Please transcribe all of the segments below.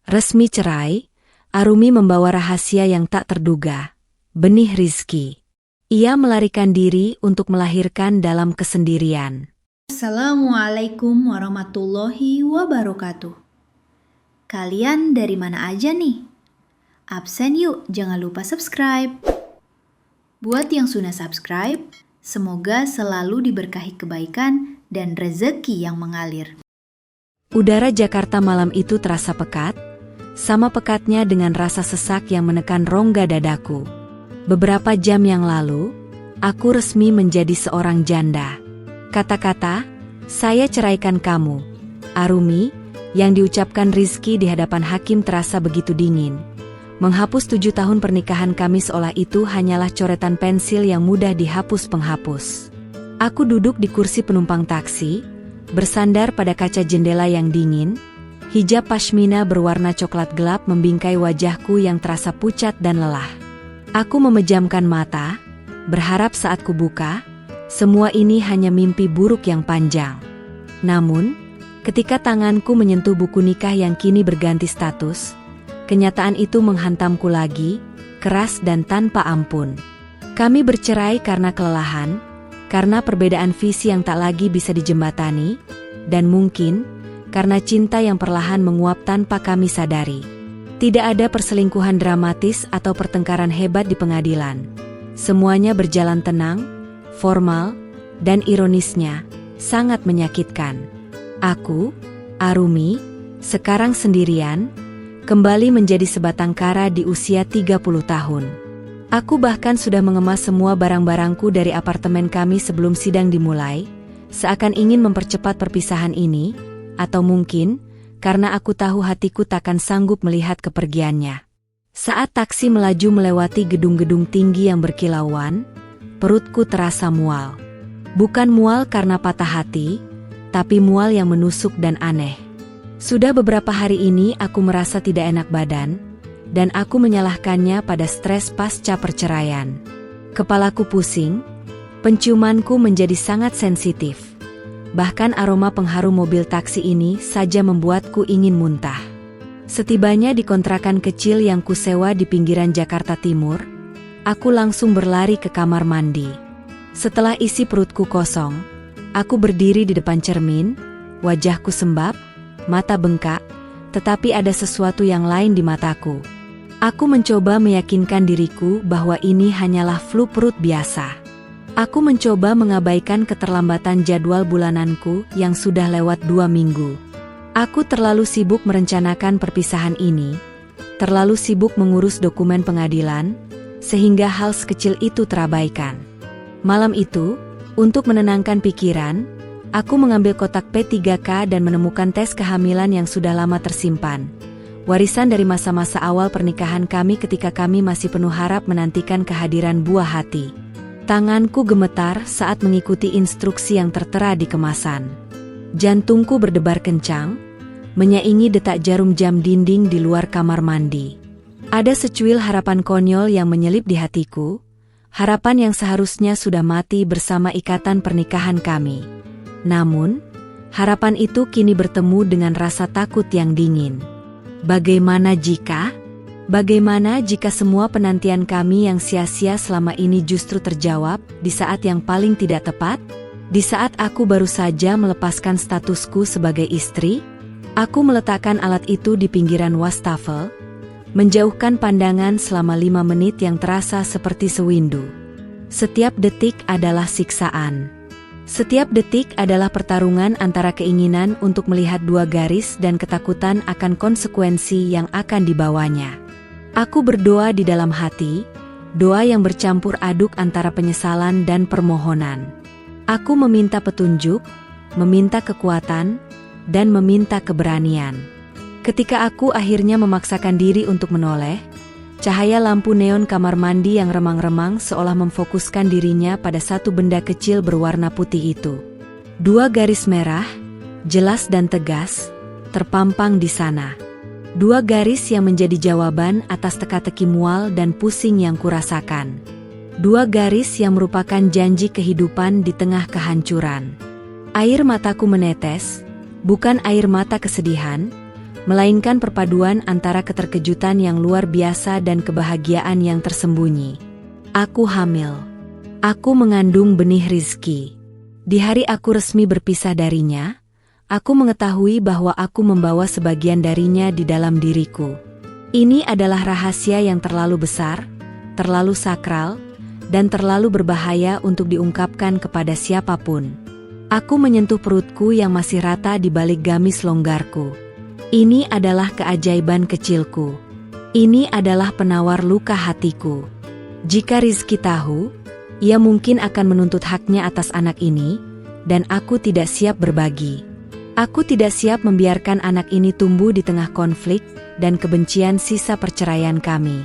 Resmi cerai, Arumi membawa rahasia yang tak terduga. Benih rizki. Ia melarikan diri untuk melahirkan dalam kesendirian. Assalamualaikum warahmatullahi wabarakatuh. Kalian dari mana aja nih? Absen yuk, jangan lupa subscribe. Buat yang sudah subscribe, semoga selalu diberkahi kebaikan dan rezeki yang mengalir. Udara Jakarta malam itu terasa pekat, sama pekatnya dengan rasa sesak yang menekan rongga dadaku. Beberapa jam yang lalu, aku resmi menjadi seorang janda. Kata-kata, "Saya ceraikan kamu, Arumi," yang diucapkan Rizky di hadapan hakim terasa begitu dingin. Menghapus 7 tahun pernikahan kami seolah itu hanyalah coretan pensil yang mudah dihapus penghapus. Aku duduk di kursi penumpang taksi, bersandar pada kaca jendela yang dingin. Hijab pashmina berwarna coklat gelap membingkai wajahku yang terasa pucat dan lelah. Aku memejamkan mata, berharap saat kubuka, semua ini hanya mimpi buruk yang panjang. Namun, ketika tanganku menyentuh buku nikah yang kini berganti status, kenyataan itu menghantamku lagi, keras dan tanpa ampun. Kami bercerai karena kelelahan, karena perbedaan visi yang tak lagi bisa dijembatani, dan mungkin karena cinta yang perlahan menguap tanpa kami sadari. Tidak ada perselingkuhan dramatis atau pertengkaran hebat di pengadilan. Semuanya berjalan tenang, formal, dan ironisnya, sangat menyakitkan. Aku, Arumi, sekarang sendirian, kembali menjadi sebatang kara di usia 30 tahun. Aku bahkan sudah mengemas semua barang-barangku dari apartemen kami sebelum sidang dimulai, seakan ingin mempercepat perpisahan ini, atau mungkin, karena aku tahu hatiku takkan sanggup melihat kepergiannya. Saat taksi melaju melewati gedung-gedung tinggi yang berkilauan, perutku terasa mual. Bukan mual karena patah hati, tapi mual yang menusuk dan aneh. Sudah beberapa hari ini aku merasa tidak enak badan, dan aku menyalahkannya pada stres pasca perceraian. Kepalaku pusing, penciumanku menjadi sangat sensitif. Bahkan aroma pengharum mobil taksi ini saja membuatku ingin muntah. Setibanya di kontrakan kecil yang kusewa di pinggiran Jakarta Timur, aku langsung berlari ke kamar mandi. Setelah isi perutku kosong, aku berdiri di depan cermin, wajahku sembab, mata bengkak, tetapi ada sesuatu yang lain di mataku. Aku mencoba meyakinkan diriku bahwa ini hanyalah flu perut biasa. Aku mencoba mengabaikan keterlambatan jadwal bulananku yang sudah lewat 2 minggu. Aku terlalu sibuk merencanakan perpisahan ini, terlalu sibuk mengurus dokumen pengadilan, sehingga hal sekecil itu terabaikan. Malam itu, untuk menenangkan pikiran, aku mengambil kotak P3K dan menemukan tes kehamilan yang sudah lama tersimpan. Warisan dari masa-masa awal pernikahan kami ketika kami masih penuh harap menantikan kehadiran buah hati. Tanganku gemetar saat mengikuti instruksi yang tertera di kemasan. Jantungku berdebar kencang, menyaingi detak jarum jam dinding di luar kamar mandi. Ada secuil harapan konyol yang menyelip di hatiku, harapan yang seharusnya sudah mati bersama ikatan pernikahan kami. Namun, harapan itu kini bertemu dengan rasa takut yang dingin. Bagaimana jika semua penantian kami yang sia-sia selama ini justru terjawab di saat yang paling tidak tepat? Di saat aku baru saja melepaskan statusku sebagai istri, aku meletakkan alat itu di pinggiran wastafel, menjauhkan pandangan selama 5 menit yang terasa seperti sewindu. Setiap detik adalah siksaan. Setiap detik adalah pertarungan antara keinginan untuk melihat 2 garis dan ketakutan akan konsekuensi yang akan dibawanya. Aku berdoa di dalam hati, doa yang bercampur aduk antara penyesalan dan permohonan. Aku meminta petunjuk, meminta kekuatan, dan meminta keberanian. Ketika aku akhirnya memaksakan diri untuk menoleh, cahaya lampu neon kamar mandi yang remang-remang seolah memfokuskan dirinya pada satu benda kecil berwarna putih itu. 2 garis merah, jelas dan tegas, terpampang di sana. 2 garis yang menjadi jawaban atas teka-teki mual dan pusing yang kurasakan. 2 garis yang merupakan janji kehidupan di tengah kehancuran. Air mataku menetes, bukan air mata kesedihan, melainkan perpaduan antara keterkejutan yang luar biasa dan kebahagiaan yang tersembunyi. Aku hamil. Aku mengandung benih rizki. Di hari aku resmi berpisah darinya, aku mengetahui bahwa aku membawa sebagian darinya di dalam diriku. Ini adalah rahasia yang terlalu besar, terlalu sakral, dan terlalu berbahaya untuk diungkapkan kepada siapapun. Aku menyentuh perutku yang masih rata di balik gamis longgarku. Ini adalah keajaiban kecilku. Ini adalah penawar luka hatiku. Jika Rizky tahu, ia mungkin akan menuntut haknya atas anak ini, dan aku tidak siap berbagi. Aku tidak siap membiarkan anak ini tumbuh di tengah konflik dan kebencian sisa perceraian kami.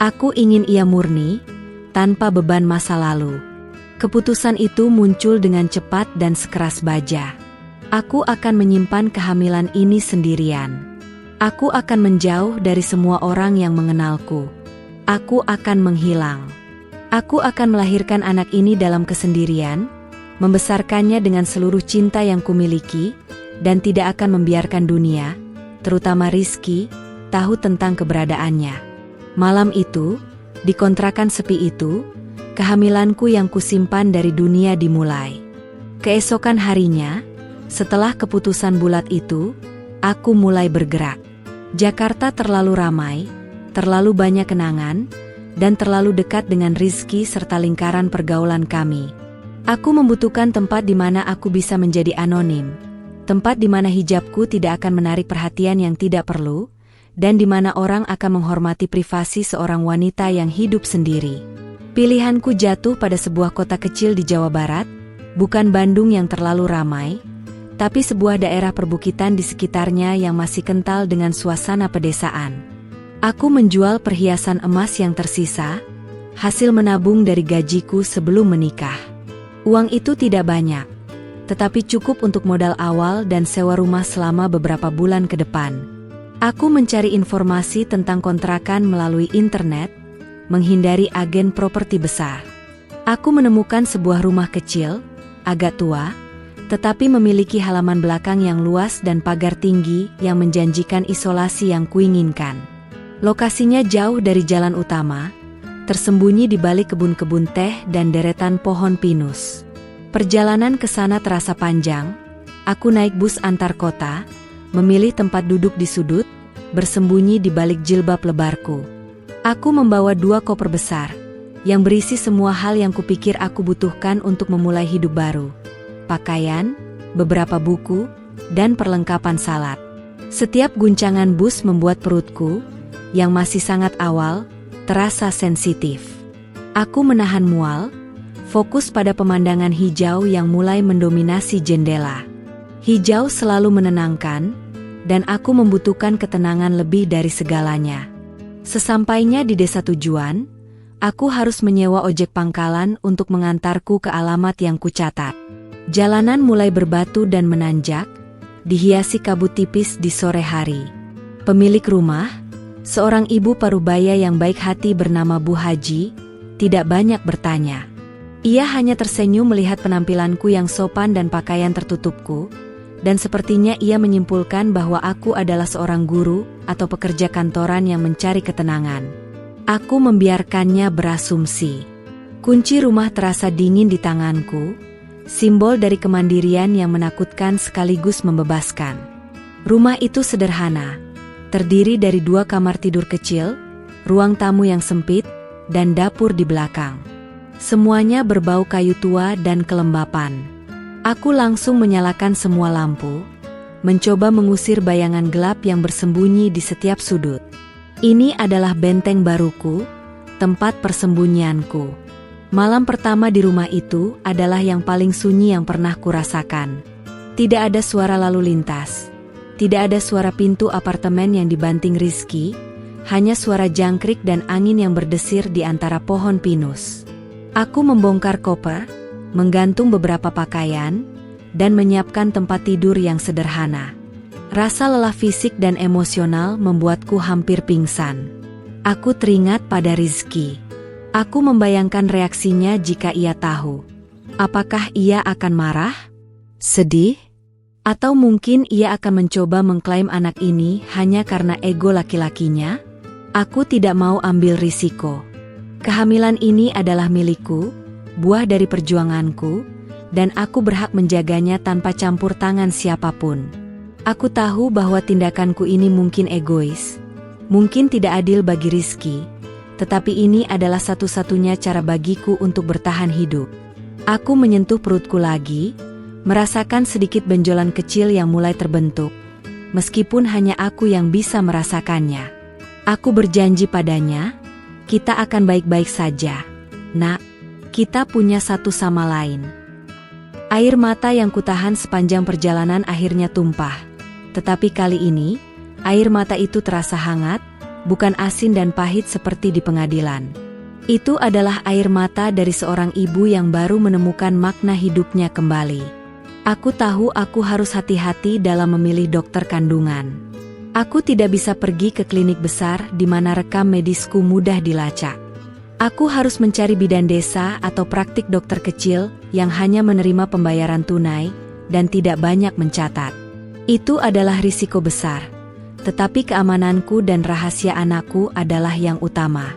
Aku ingin ia murni, tanpa beban masa lalu. Keputusan itu muncul dengan cepat dan sekeras baja. Aku akan menyimpan kehamilan ini sendirian. Aku akan menjauh dari semua orang yang mengenalku. Aku akan menghilang. Aku akan melahirkan anak ini dalam kesendirian, membesarkannya dengan seluruh cinta yang kumiliki, dan tidak akan membiarkan dunia, terutama Rizky, tahu tentang keberadaannya. Malam itu, di kontrakan sepi itu, kehamilanku yang kusimpan dari dunia dimulai. Keesokan harinya, setelah keputusan bulat itu, aku mulai bergerak. Jakarta terlalu ramai, terlalu banyak kenangan, dan terlalu dekat dengan Rizky serta lingkaran pergaulan kami. Aku membutuhkan tempat di mana aku bisa menjadi anonim, tempat di mana hijabku tidak akan menarik perhatian yang tidak perlu, dan di mana orang akan menghormati privasi seorang wanita yang hidup sendiri. Pilihanku jatuh pada sebuah kota kecil di Jawa Barat, bukan Bandung yang terlalu ramai, tapi sebuah daerah perbukitan di sekitarnya yang masih kental dengan suasana pedesaan. Aku menjual perhiasan emas yang tersisa, hasil menabung dari gajiku sebelum menikah. Uang itu tidak banyak, tetapi cukup untuk modal awal dan sewa rumah selama beberapa bulan ke depan. Aku mencari informasi tentang kontrakan melalui internet, menghindari agen properti besar. Aku menemukan sebuah rumah kecil, agak tua, tetapi memiliki halaman belakang yang luas dan pagar tinggi yang menjanjikan isolasi yang kuinginkan. Lokasinya jauh dari jalan utama, tersembunyi di balik kebun-kebun teh dan deretan pohon pinus. Perjalanan ke sana terasa panjang. Aku naik bus antar kota, memilih tempat duduk di sudut, bersembunyi di balik jilbab lebarku. Aku membawa 2 koper besar, yang berisi semua hal yang kupikir aku butuhkan untuk memulai hidup baru. Pakaian, beberapa buku, dan perlengkapan salat. Setiap guncangan bus membuat perutku, yang masih sangat awal, terasa sensitif. Aku menahan mual, fokus pada pemandangan hijau yang mulai mendominasi jendela. Hijau selalu menenangkan, dan aku membutuhkan ketenangan lebih dari segalanya. Sesampainya di desa tujuan, aku harus menyewa ojek pangkalan untuk mengantarku ke alamat yang kucatat. Jalanan mulai berbatu dan menanjak, dihiasi kabut tipis di sore hari. Pemilik rumah, seorang ibu parubaya yang baik hati bernama Bu Haji, tidak banyak bertanya. Ia hanya tersenyum melihat penampilanku yang sopan dan pakaian tertutupku, dan sepertinya ia menyimpulkan bahwa aku adalah seorang guru atau pekerja kantoran yang mencari ketenangan. Aku membiarkannya berasumsi. Kunci rumah terasa dingin di tanganku, simbol dari kemandirian yang menakutkan sekaligus membebaskan. Rumah itu sederhana, terdiri dari 2 kamar tidur kecil, ruang tamu yang sempit, dan dapur di belakang. Semuanya berbau kayu tua dan kelembapan. Aku langsung menyalakan semua lampu, mencoba mengusir bayangan gelap yang bersembunyi di setiap sudut. Ini adalah benteng baruku, tempat persembunyianku. Malam pertama di rumah itu adalah yang paling sunyi yang pernah kurasakan. Tidak ada suara lalu lintas, tidak ada suara pintu apartemen yang dibanting Rizky, hanya suara jangkrik dan angin yang berdesir di antara pohon pinus. Aku membongkar koper, menggantung beberapa pakaian, dan menyiapkan tempat tidur yang sederhana. Rasa lelah fisik dan emosional membuatku hampir pingsan. Aku teringat pada Rizky. Aku membayangkan reaksinya jika ia tahu. Apakah ia akan marah? Sedih? Atau mungkin ia akan mencoba mengklaim anak ini hanya karena ego laki-lakinya? Aku tidak mau ambil risiko. Kehamilan ini adalah milikku, buah dari perjuanganku, dan aku berhak menjaganya tanpa campur tangan siapapun. Aku tahu bahwa tindakanku ini mungkin egois, mungkin tidak adil bagi Rizky, tetapi ini adalah satu-satunya cara bagiku untuk bertahan hidup. Aku menyentuh perutku lagi, merasakan sedikit benjolan kecil yang mulai terbentuk, meskipun hanya aku yang bisa merasakannya. Aku berjanji padanya, kita akan baik-baik saja, Nak. Kita punya satu sama lain. Air mata yang kutahan sepanjang perjalanan akhirnya tumpah. Tetapi kali ini, air mata itu terasa hangat, bukan asin dan pahit seperti di pengadilan. Itu adalah air mata dari seorang ibu yang baru menemukan makna hidupnya kembali. Aku tahu aku harus hati-hati dalam memilih dokter kandungan. Aku tidak bisa pergi ke klinik besar di mana rekam medisku mudah dilacak. Aku harus mencari bidan desa atau praktik dokter kecil yang hanya menerima pembayaran tunai dan tidak banyak mencatat. Itu adalah risiko besar, tetapi keamananku dan rahasia anakku adalah yang utama.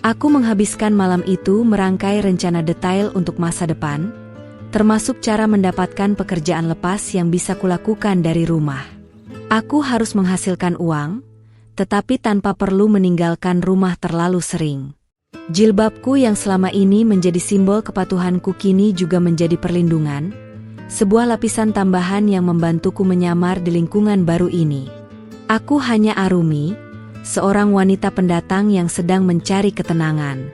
Aku menghabiskan malam itu merangkai rencana detail untuk masa depan, termasuk cara mendapatkan pekerjaan lepas yang bisa kulakukan dari rumah. Aku harus menghasilkan uang, tetapi tanpa perlu meninggalkan rumah terlalu sering. Jilbabku yang selama ini menjadi simbol kepatuhanku kini juga menjadi perlindungan, sebuah lapisan tambahan yang membantuku menyamar di lingkungan baru ini. Aku hanya Arumi, seorang wanita pendatang yang sedang mencari ketenangan.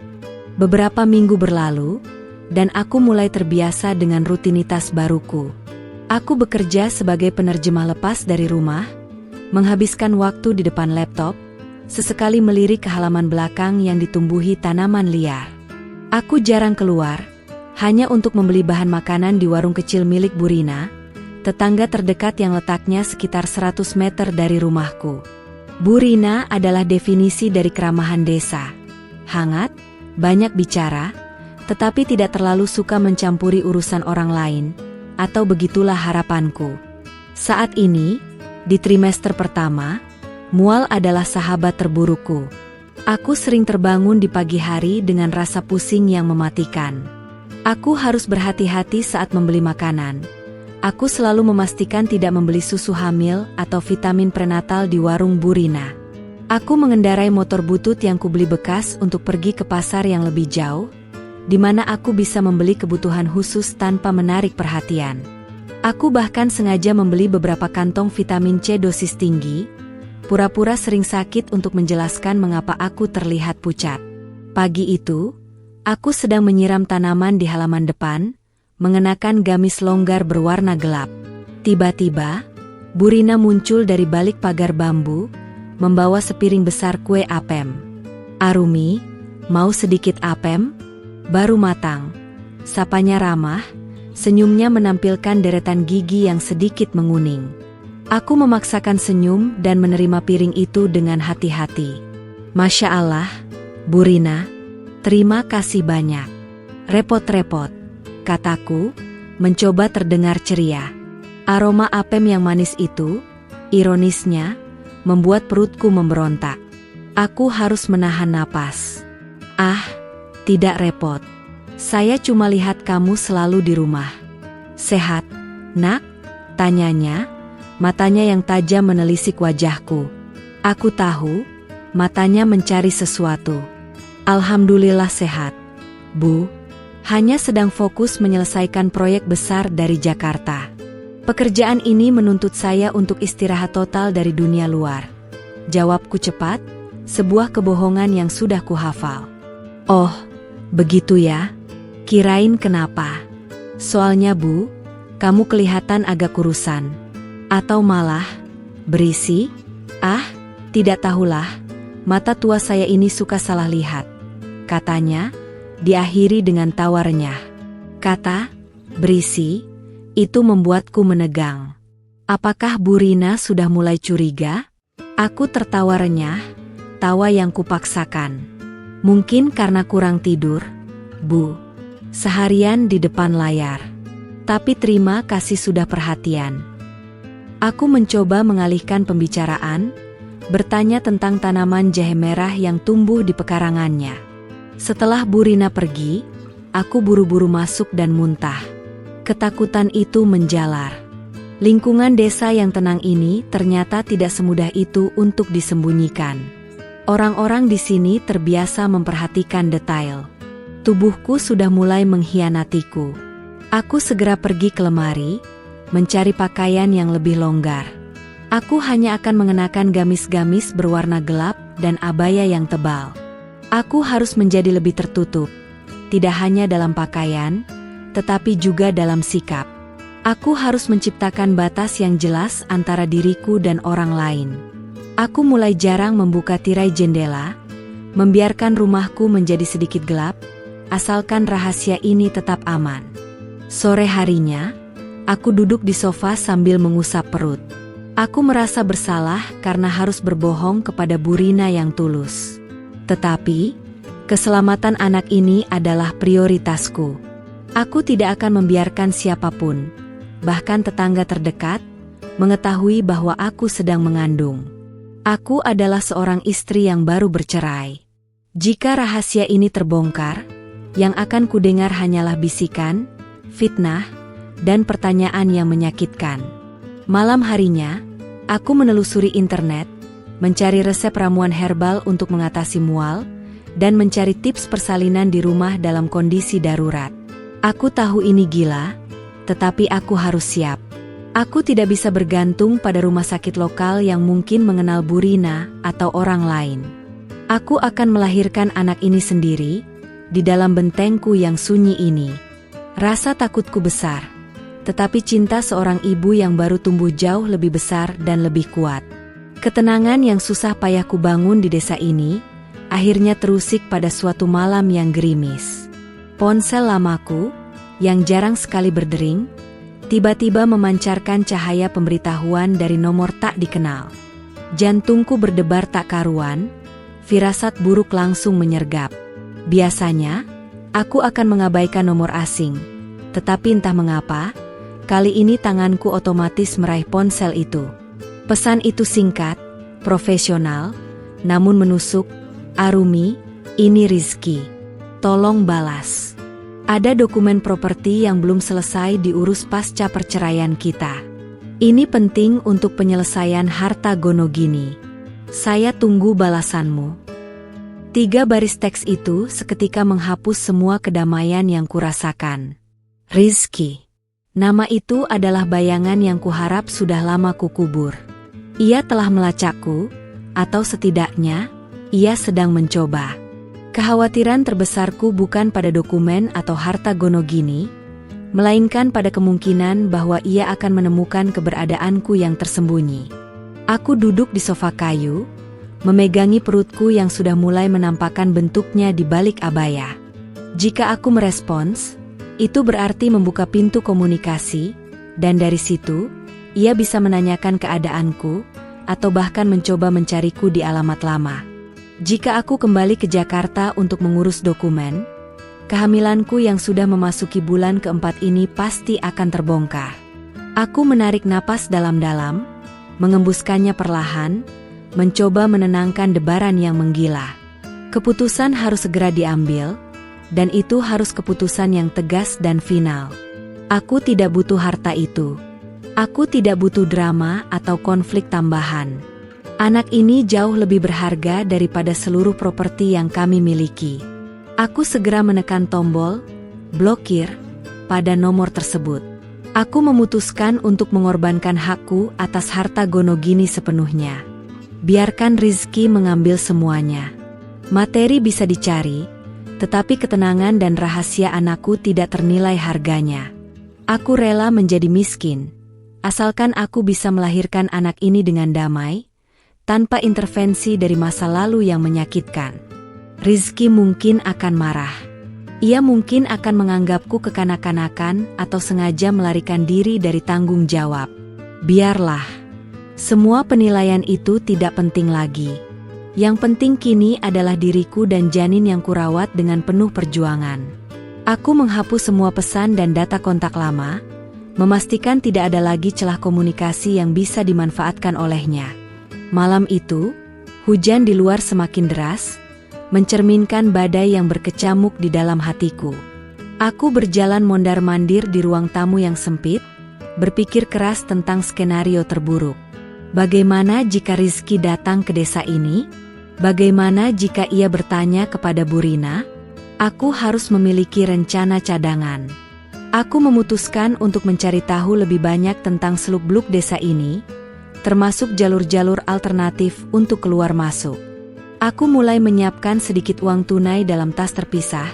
Beberapa minggu berlalu, dan aku mulai terbiasa dengan rutinitas baruku. Aku bekerja sebagai penerjemah lepas dari rumah, menghabiskan waktu di depan laptop, sesekali melirik ke halaman belakang yang ditumbuhi tanaman liar. Aku jarang keluar, hanya untuk membeli bahan makanan di warung kecil milik Burina, tetangga terdekat yang letaknya sekitar 100 meter dari rumahku. Burina adalah definisi dari keramahan desa. Hangat, banyak bicara, tetapi tidak terlalu suka mencampuri urusan orang lain, atau begitulah harapanku. Saat ini, di trimester pertama, mual adalah sahabat terburukku. Aku sering terbangun di pagi hari dengan rasa pusing yang mematikan. Aku harus berhati-hati saat membeli makanan. Aku selalu memastikan tidak membeli susu hamil atau vitamin prenatal di warung Burina. Aku mengendarai motor butut yang kubeli bekas untuk pergi ke pasar yang lebih jauh, di mana aku bisa membeli kebutuhan khusus tanpa menarik perhatian. Aku bahkan sengaja membeli beberapa kantong vitamin C dosis tinggi, pura-pura sering sakit untuk menjelaskan mengapa aku terlihat pucat. Pagi itu, aku sedang menyiram tanaman di halaman depan, mengenakan gamis longgar berwarna gelap. Tiba-tiba, Burina muncul dari balik pagar bambu, membawa sepiring besar kue apem. Arumi, mau sedikit apem? Baru matang. Sapanya ramah, senyumnya menampilkan deretan gigi yang sedikit menguning. Aku memaksakan senyum dan menerima piring itu dengan hati-hati. Masya Allah, Burina, terima kasih banyak. Repot-repot, kataku, mencoba terdengar ceria. Aroma apem yang manis itu, ironisnya, membuat perutku memberontak. Aku harus menahan napas. Tidak repot. Saya cuma lihat kamu selalu di rumah. Sehat, Nak? Tanyanya, matanya yang tajam menelisik wajahku. Aku tahu, matanya mencari sesuatu. Alhamdulillah sehat, Bu. Hanya sedang fokus menyelesaikan proyek besar dari Jakarta. Pekerjaan ini menuntut saya untuk istirahat total dari dunia luar. Jawabku cepat, sebuah kebohongan yang sudah kuhafal. Oh, begitu ya? Kirain kenapa? Soalnya Bu, kamu kelihatan agak kurusan. Atau malah, berisi? Tidak tahulah, mata tua saya ini suka salah lihat. Katanya, diakhiri dengan tawa renyah. Kata, berisi, itu membuatku menegang. Apakah Burina sudah mulai curiga? Aku tertawa renyah, tawa yang kupaksakan. Mungkin karena kurang tidur, Bu. Seharian di depan layar. Tapi terima kasih sudah perhatian. Aku mencoba mengalihkan pembicaraan, bertanya tentang tanaman jahe merah yang tumbuh di pekarangannya. Setelah Bu Rina pergi, aku buru-buru masuk dan muntah. Ketakutan itu menjalar. Lingkungan desa yang tenang ini ternyata tidak semudah itu untuk disembunyikan. Orang-orang di sini terbiasa memperhatikan detail. Tubuhku sudah mulai mengkhianatiku. Aku segera pergi ke lemari, mencari pakaian yang lebih longgar. Aku hanya akan mengenakan gamis-gamis berwarna gelap dan abaya yang tebal. Aku harus menjadi lebih tertutup, tidak hanya dalam pakaian, tetapi juga dalam sikap. Aku harus menciptakan batas yang jelas antara diriku dan orang lain. Aku mulai jarang membuka tirai jendela, membiarkan rumahku menjadi sedikit gelap, asalkan rahasia ini tetap aman. Sore harinya, aku duduk di sofa sambil mengusap perut. Aku merasa bersalah karena harus berbohong kepada Bu Rina yang tulus. Tetapi, keselamatan anak ini adalah prioritasku. Aku tidak akan membiarkan siapapun, bahkan tetangga terdekat, mengetahui bahwa aku sedang mengandung. Aku adalah seorang istri yang baru bercerai. Jika rahasia ini terbongkar, yang akan kudengar hanyalah bisikan, fitnah, dan pertanyaan yang menyakitkan. Malam harinya, aku menelusuri internet, mencari resep ramuan herbal untuk mengatasi mual, dan mencari tips persalinan di rumah dalam kondisi darurat. Aku tahu ini gila, tetapi aku harus siap. Aku tidak bisa bergantung pada rumah sakit lokal yang mungkin mengenal Bu Rina atau orang lain. Aku akan melahirkan anak ini sendiri, di dalam bentengku yang sunyi ini. Rasa takutku besar, tetapi cinta seorang ibu yang baru tumbuh jauh lebih besar dan lebih kuat. Ketenangan yang susah payah ku bangun di desa ini, akhirnya terusik pada suatu malam yang gerimis. Ponsel lamaku, yang jarang sekali berdering, tiba-tiba memancarkan cahaya pemberitahuan dari nomor tak dikenal. Jantungku berdebar tak karuan, firasat buruk langsung menyergap. Biasanya, aku akan mengabaikan nomor asing, tetapi entah mengapa, kali ini tanganku otomatis meraih ponsel itu. Pesan itu singkat, profesional, namun menusuk. Arumi, ini Rizky. Tolong balas. Ada dokumen properti yang belum selesai diurus pasca perceraian kita. Ini penting untuk penyelesaian harta Gonogini. Saya tunggu balasanmu. 3 baris teks itu seketika menghapus semua kedamaian yang kurasakan. Rizky. Nama itu adalah bayangan yang kuharap sudah lama kukubur. Ia telah melacakku, atau setidaknya, ia sedang mencoba. Kekhawatiran terbesarku bukan pada dokumen atau harta Gonogini, melainkan pada kemungkinan bahwa ia akan menemukan keberadaanku yang tersembunyi. Aku duduk di sofa kayu, memegangi perutku yang sudah mulai menampakkan bentuknya di balik abaya. Jika aku merespons, itu berarti membuka pintu komunikasi, dan dari situ, ia bisa menanyakan keadaanku, atau bahkan mencoba mencariku di alamat lama. Jika aku kembali ke Jakarta untuk mengurus dokumen, kehamilanku yang sudah memasuki bulan keempat ini pasti akan terbongkar. Aku menarik napas dalam-dalam, mengembuskannya perlahan, mencoba menenangkan debaran yang menggila. Keputusan harus segera diambil, dan itu harus keputusan yang tegas dan final. Aku tidak butuh harta itu. Aku tidak butuh drama atau konflik tambahan. Anak ini jauh lebih berharga daripada seluruh properti yang kami miliki. Aku segera menekan tombol blokir pada nomor tersebut. Aku memutuskan untuk mengorbankan hakku atas harta Gonogini sepenuhnya. Biarkan Rizky mengambil semuanya. Materi bisa dicari, tetapi ketenangan dan rahasia anakku tidak ternilai harganya. Aku rela menjadi miskin, asalkan aku bisa melahirkan anak ini dengan damai, tanpa intervensi dari masa lalu yang menyakitkan. Rizky mungkin akan marah. Ia mungkin akan menganggapku kekanak-kanakan atau sengaja melarikan diri dari tanggung jawab. Biarlah. Semua penilaian itu tidak penting lagi. Yang penting kini adalah diriku dan janin yang kurawat dengan penuh perjuangan. Aku menghapus semua pesan dan data kontak lama, memastikan tidak ada lagi celah komunikasi yang bisa dimanfaatkan olehnya. Malam itu, hujan di luar semakin deras, mencerminkan badai yang berkecamuk di dalam hatiku. Aku berjalan mondar-mandir di ruang tamu yang sempit, berpikir keras tentang skenario terburuk. Bagaimana jika Rizky datang ke desa ini? Bagaimana jika ia bertanya kepada Bu Rina? Aku harus memiliki rencana cadangan. Aku memutuskan untuk mencari tahu lebih banyak tentang seluk-beluk desa ini, termasuk jalur-jalur alternatif untuk keluar masuk. Aku mulai menyiapkan sedikit uang tunai dalam tas terpisah,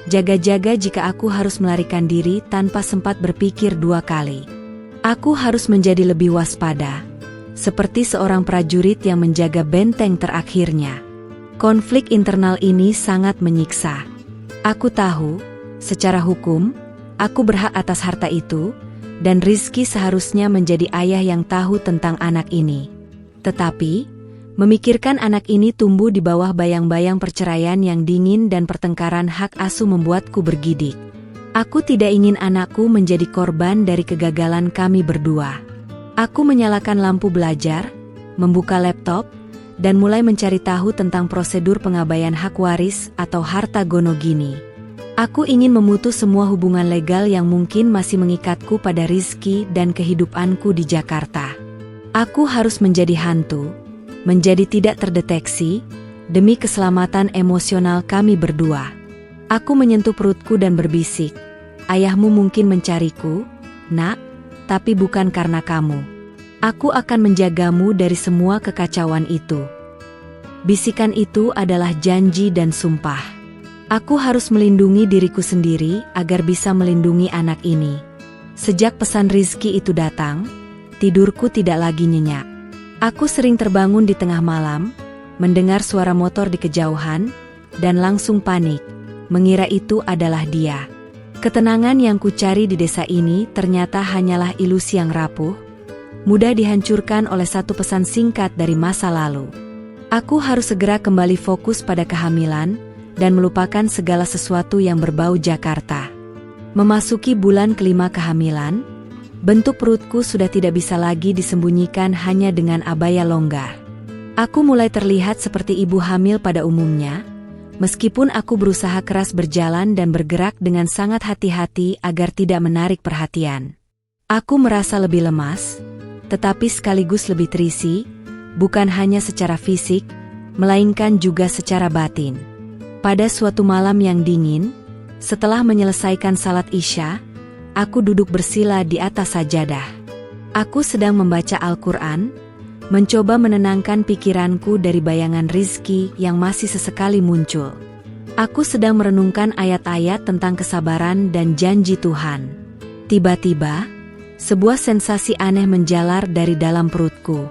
jaga-jaga jika aku harus melarikan diri tanpa sempat berpikir dua kali. Aku harus menjadi lebih waspada, seperti seorang prajurit yang menjaga benteng terakhirnya. Konflik internal ini sangat menyiksa. Aku tahu, secara hukum, aku berhak atas harta itu, dan Rizky seharusnya menjadi ayah yang tahu tentang anak ini. Tetapi, memikirkan anak ini tumbuh di bawah bayang-bayang perceraian yang dingin dan pertengkaran hak asuh membuatku bergidik. Aku tidak ingin anakku menjadi korban dari kegagalan kami berdua. Aku menyalakan lampu belajar, membuka laptop, dan mulai mencari tahu tentang prosedur pengabaian hak waris atau harta gono gini. Aku ingin memutus semua hubungan legal yang mungkin masih mengikatku pada Rizky dan kehidupanku di Jakarta. Aku harus menjadi hantu, menjadi tidak terdeteksi, demi keselamatan emosional kami berdua. Aku menyentuh perutku dan berbisik, "Ayahmu mungkin mencariku, Nak, tapi bukan karena kamu. Aku akan menjagamu dari semua kekacauan itu." Bisikan itu adalah janji dan sumpah. Aku harus melindungi diriku sendiri agar bisa melindungi anak ini. Sejak pesan Rizky itu datang, tidurku tidak lagi nyenyak. Aku sering terbangun di tengah malam, mendengar suara motor di kejauhan, dan langsung panik, mengira itu adalah dia. Ketenangan yang kucari di desa ini ternyata hanyalah ilusi yang rapuh, mudah dihancurkan oleh satu pesan singkat dari masa lalu. Aku harus segera kembali fokus pada kehamilan, dan melupakan segala sesuatu yang berbau Jakarta. Memasuki bulan kelima kehamilan, bentuk perutku sudah tidak bisa lagi disembunyikan hanya dengan abaya longgar. Aku mulai terlihat seperti ibu hamil pada umumnya, meskipun aku berusaha keras berjalan dan bergerak dengan sangat hati-hati agar tidak menarik perhatian. Aku merasa lebih lemas, tetapi sekaligus lebih terisi, bukan hanya secara fisik, melainkan juga secara batin. Pada suatu malam yang dingin, setelah menyelesaikan salat Isya, aku duduk bersila di atas sajadah. Aku sedang membaca Al-Quran, mencoba menenangkan pikiranku dari bayangan Rizky yang masih sesekali muncul. Aku sedang merenungkan ayat-ayat tentang kesabaran dan janji Tuhan. Tiba-tiba, sebuah sensasi aneh menjalar dari dalam perutku.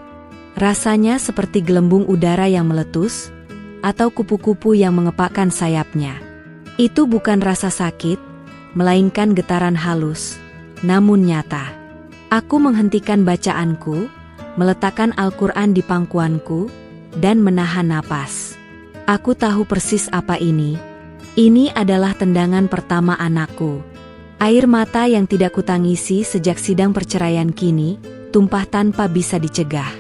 Rasanya seperti gelembung udara yang meletus, atau kupu-kupu yang mengepakkan sayapnya. Itu bukan rasa sakit, melainkan getaran halus, namun nyata. Aku menghentikan bacaanku, meletakkan Al-Quran di pangkuanku, dan menahan napas. Aku tahu persis apa ini. Ini adalah tendangan pertama anakku. Air mata yang tidak kutangisi sejak sidang perceraian kini, tumpah tanpa bisa dicegah.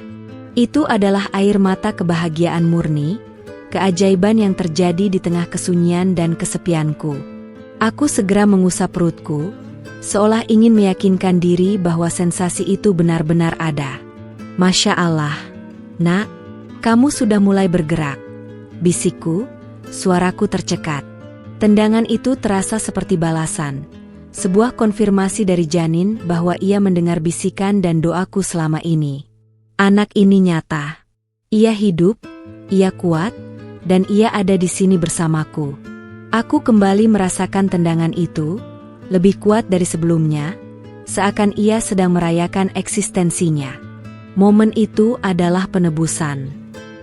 Itu adalah air mata kebahagiaan murni, keajaiban yang terjadi di tengah kesunyian dan kesepianku. Aku segera mengusap perutku, seolah ingin meyakinkan diri bahwa sensasi itu benar-benar ada. "Masya Allah, Nak, kamu sudah mulai bergerak," bisikku, suaraku tercekat. Tendangan itu terasa seperti balasan, sebuah konfirmasi dari janin bahwa ia mendengar bisikan dan doaku selama ini. Anak ini nyata. Ia hidup, ia kuat, dan ia ada di sini bersamaku. Aku kembali merasakan tendangan itu, lebih kuat dari sebelumnya, seakan ia sedang merayakan eksistensinya. Momen itu adalah penebusan.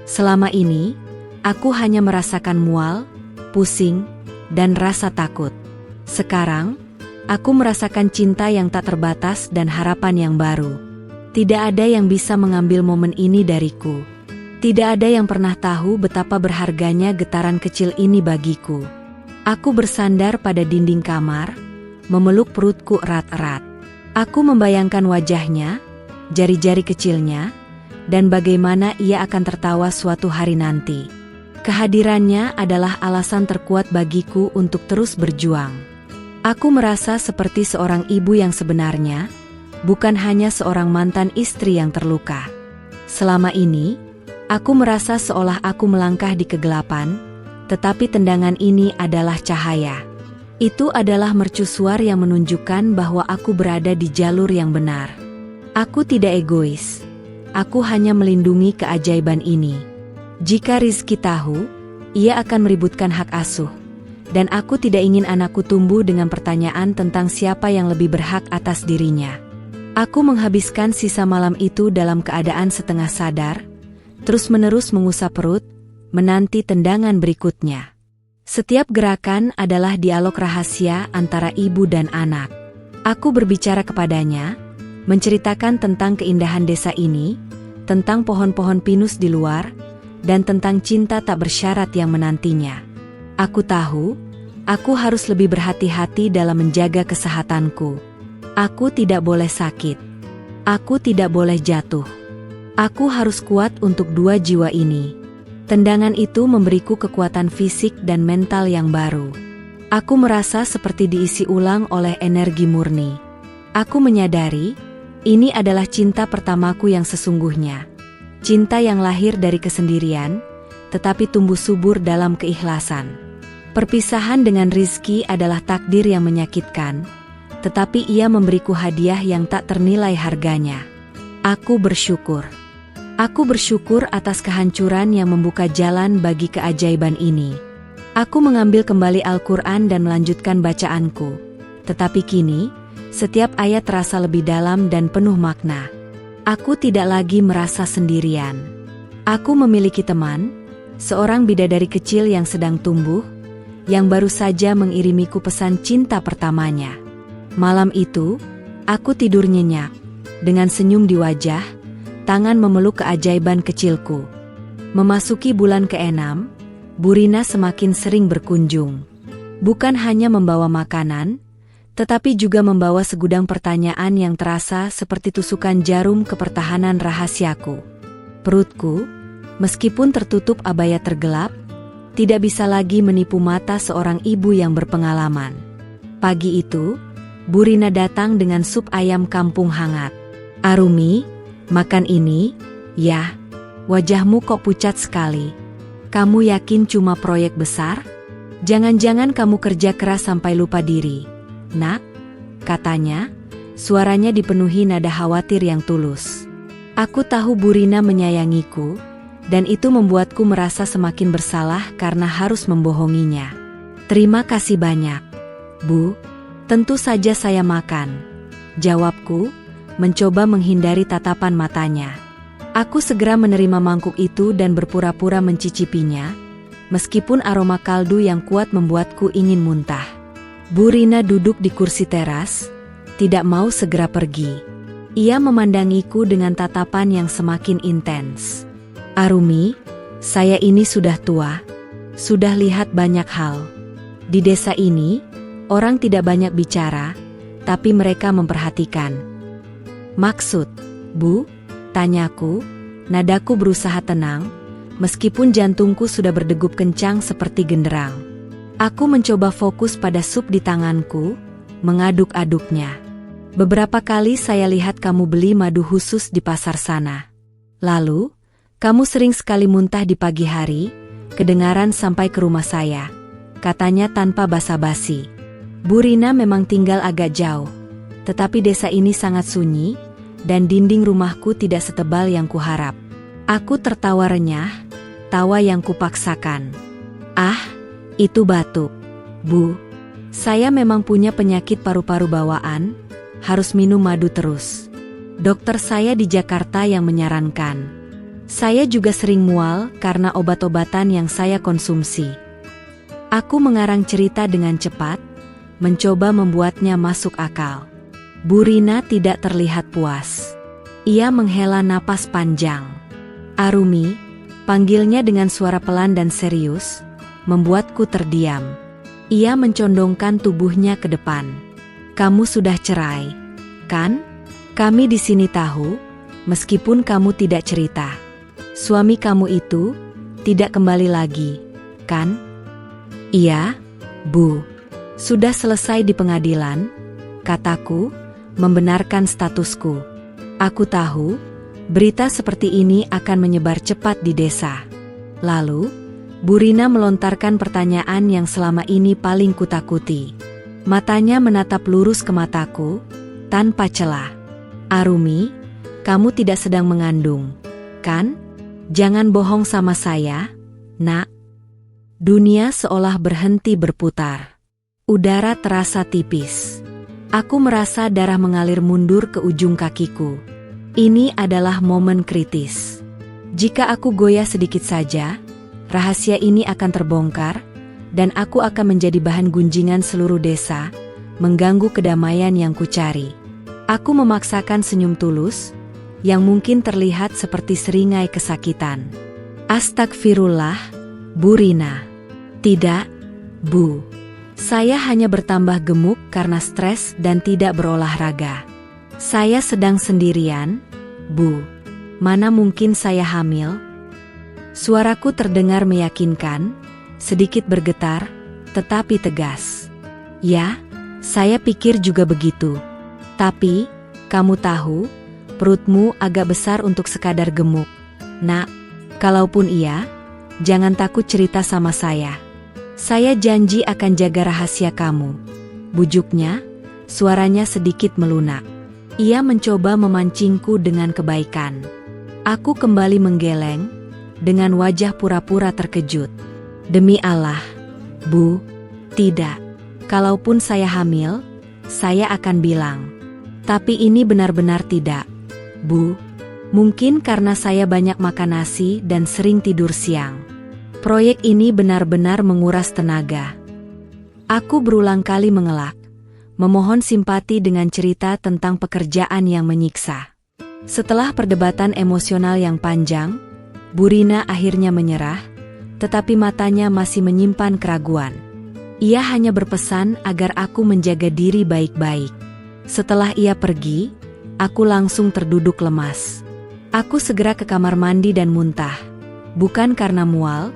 Selama ini, aku hanya merasakan mual, pusing, dan rasa takut. Sekarang, aku merasakan cinta yang tak terbatas dan harapan yang baru. Tidak ada yang bisa mengambil momen ini dariku. Tidak ada yang pernah tahu betapa berharganya getaran kecil ini bagiku. Aku bersandar pada dinding kamar, memeluk perutku erat-erat. Aku membayangkan wajahnya, jari-jari kecilnya, dan bagaimana ia akan tertawa suatu hari nanti. Kehadirannya adalah alasan terkuat bagiku untuk terus berjuang. Aku merasa seperti seorang ibu yang sebenarnya, bukan hanya seorang mantan istri yang terluka. Selama ini, aku merasa seolah aku melangkah di kegelapan, tetapi tendangan ini adalah cahaya. Itu adalah mercusuar yang menunjukkan bahwa aku berada di jalur yang benar. Aku tidak egois. Aku hanya melindungi keajaiban ini. Jika Rizky tahu, ia akan meributkan hak asuh. Dan aku tidak ingin anakku tumbuh dengan pertanyaan tentang siapa yang lebih berhak atas dirinya. Aku menghabiskan sisa malam itu dalam keadaan setengah sadar, terus-menerus mengusap perut, menanti tendangan berikutnya. Setiap gerakan adalah dialog rahasia antara ibu dan anak. Aku berbicara kepadanya, menceritakan tentang keindahan desa ini, tentang pohon-pohon pinus di luar, dan tentang cinta tak bersyarat yang menantinya. Aku tahu, aku harus lebih berhati-hati dalam menjaga kesehatanku. Aku tidak boleh sakit. Aku tidak boleh jatuh. Aku harus kuat untuk dua jiwa ini. Tendangan itu memberiku kekuatan fisik dan mental yang baru. Aku merasa seperti diisi ulang oleh energi murni. Aku menyadari, ini adalah cinta pertamaku yang sesungguhnya. Cinta yang lahir dari kesendirian, tetapi tumbuh subur dalam keikhlasan. Perpisahan dengan Rizky adalah takdir yang menyakitkan, tetapi ia memberiku hadiah yang tak ternilai harganya. Aku bersyukur. Aku bersyukur atas kehancuran yang membuka jalan bagi keajaiban ini. Aku mengambil kembali Al-Quran dan melanjutkan bacaanku. Tetapi kini, setiap ayat terasa lebih dalam dan penuh makna. Aku tidak lagi merasa sendirian. Aku memiliki teman, seorang bidadari kecil yang sedang tumbuh, yang baru saja mengirimiku pesan cinta pertamanya. Malam itu, aku tidur nyenyak, dengan senyum di wajah, tangan memeluk keajaiban kecilku. Memasuki bulan ke-6, Bu Rina semakin sering berkunjung. Bukan hanya membawa makanan, tetapi juga membawa segudang pertanyaan yang terasa seperti tusukan jarum ke pertahanan rahasiaku. Perutku, meskipun tertutup abaya tergelap, tidak bisa lagi menipu mata seorang ibu yang berpengalaman. Pagi itu, Bu Rina datang dengan sup ayam kampung hangat. "Arumi, makan ini, ya. Wajahmu kok pucat sekali. Kamu yakin cuma proyek besar? Jangan-jangan kamu kerja keras sampai lupa diri, nak?" katanya, suaranya dipenuhi nada khawatir yang tulus. Aku tahu Bu Rina menyayangiku, dan itu membuatku merasa semakin bersalah karena harus membohonginya. "Terima kasih banyak, Bu. Tentu saja saya makan," jawabku, mencoba menghindari tatapan matanya. Aku segera menerima mangkuk itu dan berpura-pura mencicipinya, meskipun aroma kaldu yang kuat membuatku ingin muntah. Bu Rina duduk di kursi teras, tidak mau segera pergi. Ia memandangiku dengan tatapan yang semakin intens. "Arumi, saya ini sudah tua, sudah lihat banyak hal. Di desa ini, orang tidak banyak bicara, tapi mereka memperhatikan." "Maksud, Bu?" tanyaku, nadaku berusaha tenang, meskipun jantungku sudah berdegup kencang seperti genderang. Aku mencoba fokus pada sup di tanganku, mengaduk-aduknya. "Beberapa kali saya lihat kamu beli madu khusus di pasar sana. Lalu, kamu sering sekali muntah di pagi hari, kedengaran sampai ke rumah saya," katanya tanpa basa-basi. Bu Rina memang tinggal agak jauh, tetapi desa ini sangat sunyi, dan dinding rumahku tidak setebal yang kuharap. Aku tertawa renyah, tawa yang kupaksakan. "Ah, itu batuk, Bu. Saya memang punya penyakit paru-paru bawaan, harus minum madu terus. Dokter saya di Jakarta yang menyarankan. Saya juga sering mual karena obat-obatan yang saya konsumsi." Aku mengarang cerita dengan cepat, mencoba membuatnya masuk akal. Bu Rina tidak terlihat puas. Ia menghela napas panjang. "Arumi," panggilnya dengan suara pelan dan serius, membuatku terdiam. Ia mencondongkan tubuhnya ke depan. "Kamu sudah cerai. kan? Kami di sini tahu, meskipun kamu tidak cerita. Suami kamu itu tidak kembali lagi, kan? Iya, Bu. Sudah selesai di pengadilan, kataku, membenarkan statusku. Aku tahu, berita seperti ini akan menyebar cepat di desa. Lalu, Bu Rina melontarkan pertanyaan yang selama ini paling kutakuti. Matanya menatap lurus ke mataku, tanpa celah. Arumi, kamu tidak sedang mengandung, kan? Jangan bohong sama saya, Nak. Dunia seolah berhenti berputar. Udara terasa tipis. Aku merasa darah mengalir mundur ke ujung kakiku. Ini adalah momen kritis. Jika aku goyah sedikit saja, rahasia ini akan terbongkar, dan aku akan menjadi bahan gunjingan seluruh desa, mengganggu kedamaian yang kucari. Aku memaksakan senyum tulus, yang mungkin terlihat seperti seringai kesakitan. Astagfirullah, Bu Rina. Tidak, Bu. Saya hanya bertambah gemuk karena stres dan tidak berolahraga. Saya sedang sendirian, Bu. Mana mungkin saya hamil? Suaraku terdengar meyakinkan, sedikit bergetar, tetapi tegas. Ya, saya pikir juga begitu. Tapi, kamu tahu, perutmu agak besar untuk sekadar gemuk. Nak, kalaupun iya, jangan takut cerita sama saya. Saya janji akan jaga rahasia kamu. Bujuknya, suaranya sedikit melunak. Ia mencoba memancingku dengan kebaikan. Aku kembali menggeleng, dengan wajah pura-pura terkejut. Demi Allah, Bu, tidak. Kalaupun saya hamil, saya akan bilang. Tapi ini benar-benar tidak. Bu, mungkin karena saya banyak makan nasi dan sering tidur siang. Proyek ini benar-benar menguras tenaga. Aku berulang kali mengelak, memohon simpati dengan cerita tentang pekerjaan yang menyiksa. Setelah perdebatan emosional yang panjang, Bu Rina akhirnya menyerah, tetapi matanya masih menyimpan keraguan. Ia hanya berpesan agar aku menjaga diri baik-baik. Setelah ia pergi, aku langsung terduduk lemas. Aku segera ke kamar mandi dan muntah. Bukan karena mual,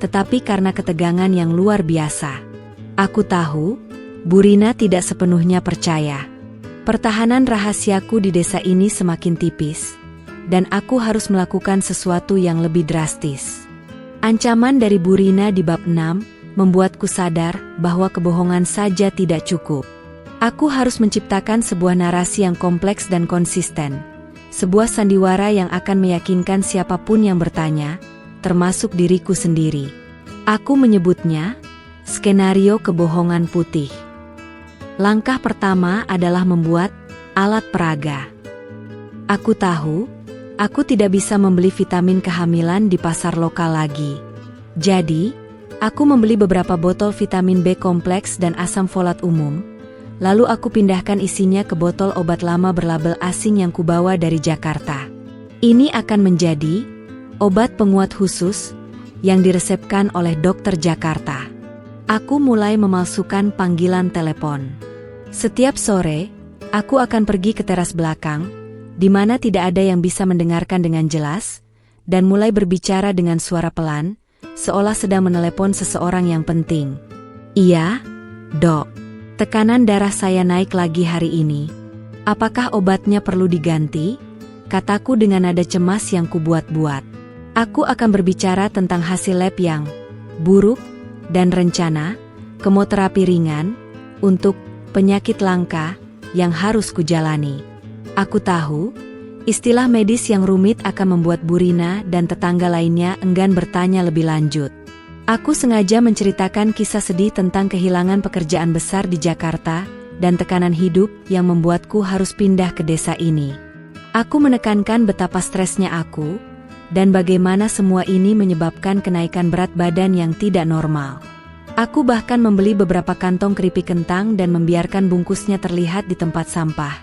tetapi karena ketegangan yang luar biasa. Aku tahu, Bu Rina tidak sepenuhnya percaya. Pertahanan rahasiaku di desa ini semakin tipis, dan aku harus melakukan sesuatu yang lebih drastis. Ancaman dari Bu Rina di bab 6 membuatku sadar bahwa kebohongan saja tidak cukup. Aku harus menciptakan sebuah narasi yang kompleks dan konsisten. Sebuah sandiwara yang akan meyakinkan siapapun yang bertanya, termasuk diriku sendiri. Aku menyebutnya skenario kebohongan putih. Langkah pertama adalah membuat alat peraga. Aku tahu, aku tidak bisa membeli vitamin kehamilan di pasar lokal lagi. Jadi, aku membeli beberapa botol vitamin B kompleks dan asam folat umum. Lalu aku pindahkan isinya ke botol obat lama berlabel asing yang kubawa dari Jakarta. Ini akan menjadi obat penguat khusus yang diresepkan oleh dokter Jakarta. Aku mulai memalsukan panggilan telepon. Setiap sore, aku akan pergi ke teras belakang, di mana tidak ada yang bisa mendengarkan dengan jelas, dan mulai berbicara dengan suara pelan, seolah sedang menelepon seseorang yang penting. Iya, Dok. Tekanan darah saya naik lagi hari ini. Apakah obatnya perlu diganti? Kataku dengan nada cemas yang kubuat-buat. Aku akan berbicara tentang hasil lab yang buruk dan rencana kemoterapi ringan untuk penyakit langka yang harus kujalani. Aku tahu, istilah medis yang rumit akan membuat Bu Rina dan tetangga lainnya enggan bertanya lebih lanjut. Aku sengaja menceritakan kisah sedih tentang kehilangan pekerjaan besar di Jakarta dan tekanan hidup yang membuatku harus pindah ke desa ini. Aku menekankan betapa stresnya aku, dan bagaimana semua ini menyebabkan kenaikan berat badan yang tidak normal. Aku bahkan membeli beberapa kantong keripik kentang dan membiarkan bungkusnya terlihat di tempat sampah,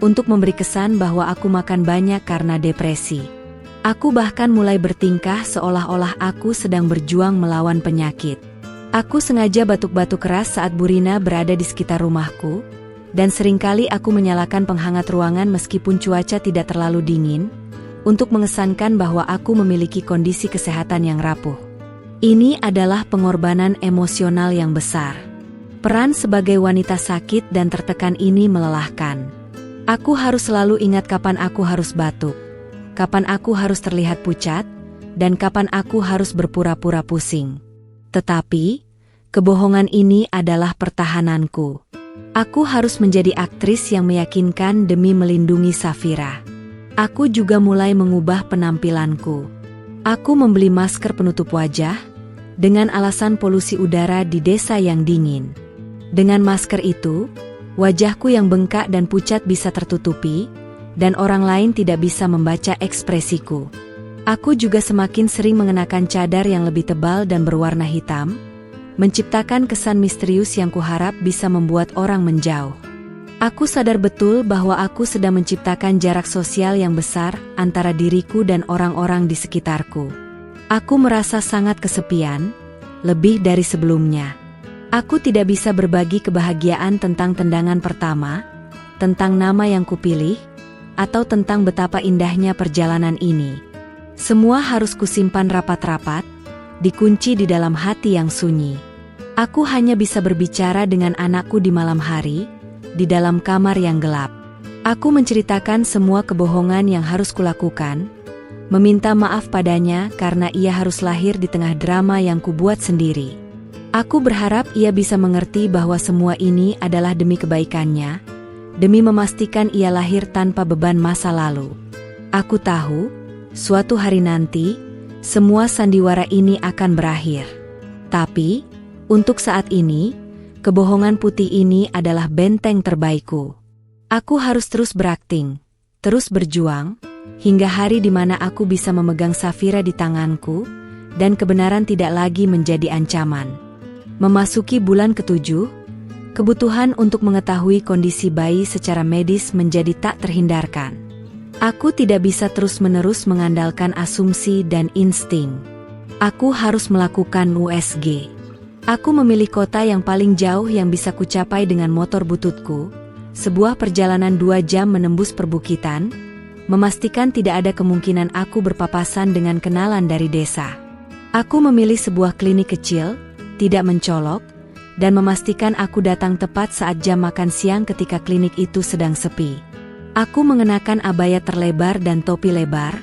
untuk memberi kesan bahwa aku makan banyak karena depresi. Aku bahkan mulai bertingkah seolah-olah aku sedang berjuang melawan penyakit. Aku sengaja batuk-batuk keras saat Bu Rina berada di sekitar rumahku, Dan seringkali aku menyalakan penghangat ruangan meskipun cuaca tidak terlalu dingin, untuk mengesankan bahwa aku memiliki kondisi kesehatan yang rapuh. Ini adalah pengorbanan emosional yang besar. Peran sebagai wanita sakit dan tertekan ini melelahkan. Aku harus selalu ingat kapan aku harus batuk, kapan aku harus terlihat pucat, dan kapan aku harus berpura-pura pusing. Tetapi, kebohongan ini adalah pertahananku. Aku harus menjadi aktris yang meyakinkan demi melindungi Safira. Aku juga mulai mengubah penampilanku. Aku membeli masker penutup wajah, dengan alasan polusi udara di desa yang dingin. Dengan masker itu, wajahku yang bengkak dan pucat bisa tertutupi, dan orang lain tidak bisa membaca ekspresiku. Aku juga semakin sering mengenakan cadar yang lebih tebal dan berwarna hitam, menciptakan kesan misterius yang kuharap bisa membuat orang menjauh. Aku sadar betul bahwa aku sedang menciptakan jarak sosial yang besar antara diriku dan orang-orang di sekitarku. Aku merasa sangat kesepian, lebih dari sebelumnya. Aku tidak bisa berbagi kebahagiaan tentang tendangan pertama, tentang nama yang kupilih, atau tentang betapa indahnya perjalanan ini. Semua harus kusimpan rapat-rapat, dikunci di dalam hati yang sunyi. Aku hanya bisa berbicara dengan anakku di malam hari, di dalam kamar yang gelap. Aku menceritakan semua kebohongan yang harus kulakukan, meminta maaf padanya karena ia harus lahir di tengah drama yang kubuat sendiri. Aku berharap ia bisa mengerti bahwa semua ini adalah demi kebaikannya, demi memastikan ia lahir tanpa beban masa lalu. Aku tahu, suatu hari nanti, semua sandiwara ini akan berakhir. Tapi, untuk saat ini, kebohongan putih ini adalah benteng terbaikku. Aku harus terus berakting, terus berjuang, hingga hari di mana aku bisa memegang Safira di tanganku, dan kebenaran tidak lagi menjadi ancaman. Memasuki bulan ke-7, kebutuhan untuk mengetahui kondisi bayi secara medis menjadi tak terhindarkan. Aku tidak bisa terus-menerus mengandalkan asumsi dan insting. Aku harus melakukan USG. Aku memilih kota yang paling jauh yang bisa kucapai dengan motor bututku, sebuah perjalanan 2 jam menembus perbukitan, memastikan tidak ada kemungkinan aku berpapasan dengan kenalan dari desa. Aku memilih sebuah klinik kecil, tidak mencolok, dan memastikan aku datang tepat saat jam makan siang ketika klinik itu sedang sepi. Aku mengenakan abaya terlebar dan topi lebar,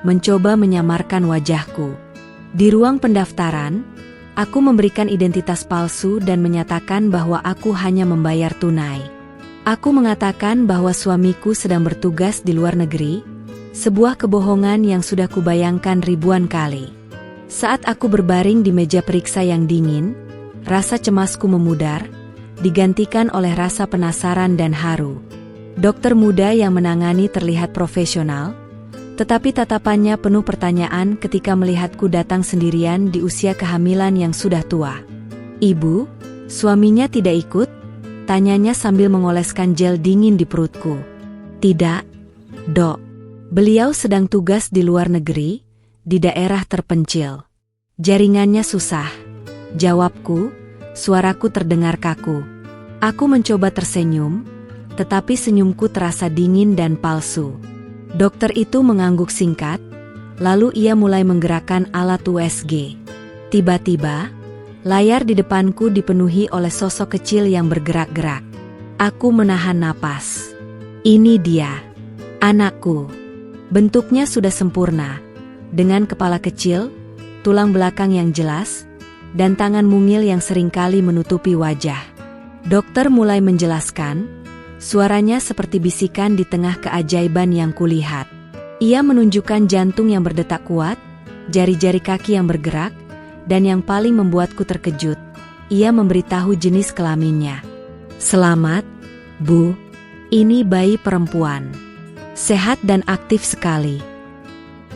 mencoba menyamarkan wajahku. Di ruang pendaftaran, aku memberikan identitas palsu dan menyatakan bahwa aku hanya membayar tunai. Aku mengatakan bahwa suamiku sedang bertugas di luar negeri, sebuah kebohongan yang sudah kubayangkan ribuan kali. Saat aku berbaring di meja periksa yang dingin, rasa cemasku memudar, digantikan oleh rasa penasaran dan haru. Dokter muda yang menangani terlihat profesional, tetapi tatapannya penuh pertanyaan ketika melihatku datang sendirian di usia kehamilan yang sudah tua. "Ibu, suaminya tidak ikut?" tanyanya sambil mengoleskan gel dingin di perutku. "Tidak, Dok. Beliau sedang tugas di luar negeri, di daerah terpencil. Jaringannya susah," jawabku, suaraku terdengar kaku. Aku mencoba tersenyum, tetapi senyumku terasa dingin dan palsu. Dokter itu mengangguk singkat, lalu ia mulai menggerakkan alat USG. Tiba-tiba, layar di depanku dipenuhi oleh sosok kecil yang bergerak-gerak. Aku menahan napas. Ini dia, anakku. Bentuknya sudah sempurna, dengan kepala kecil, tulang belakang yang jelas, dan tangan mungil yang seringkali menutupi wajah. Dokter mulai menjelaskan, suaranya seperti bisikan di tengah keajaiban yang kulihat. Ia menunjukkan jantung yang berdetak kuat, jari-jari kaki yang bergerak, dan yang paling membuatku terkejut, ia memberitahu jenis kelaminnya. "Selamat, Bu. Ini bayi perempuan. Sehat dan aktif sekali."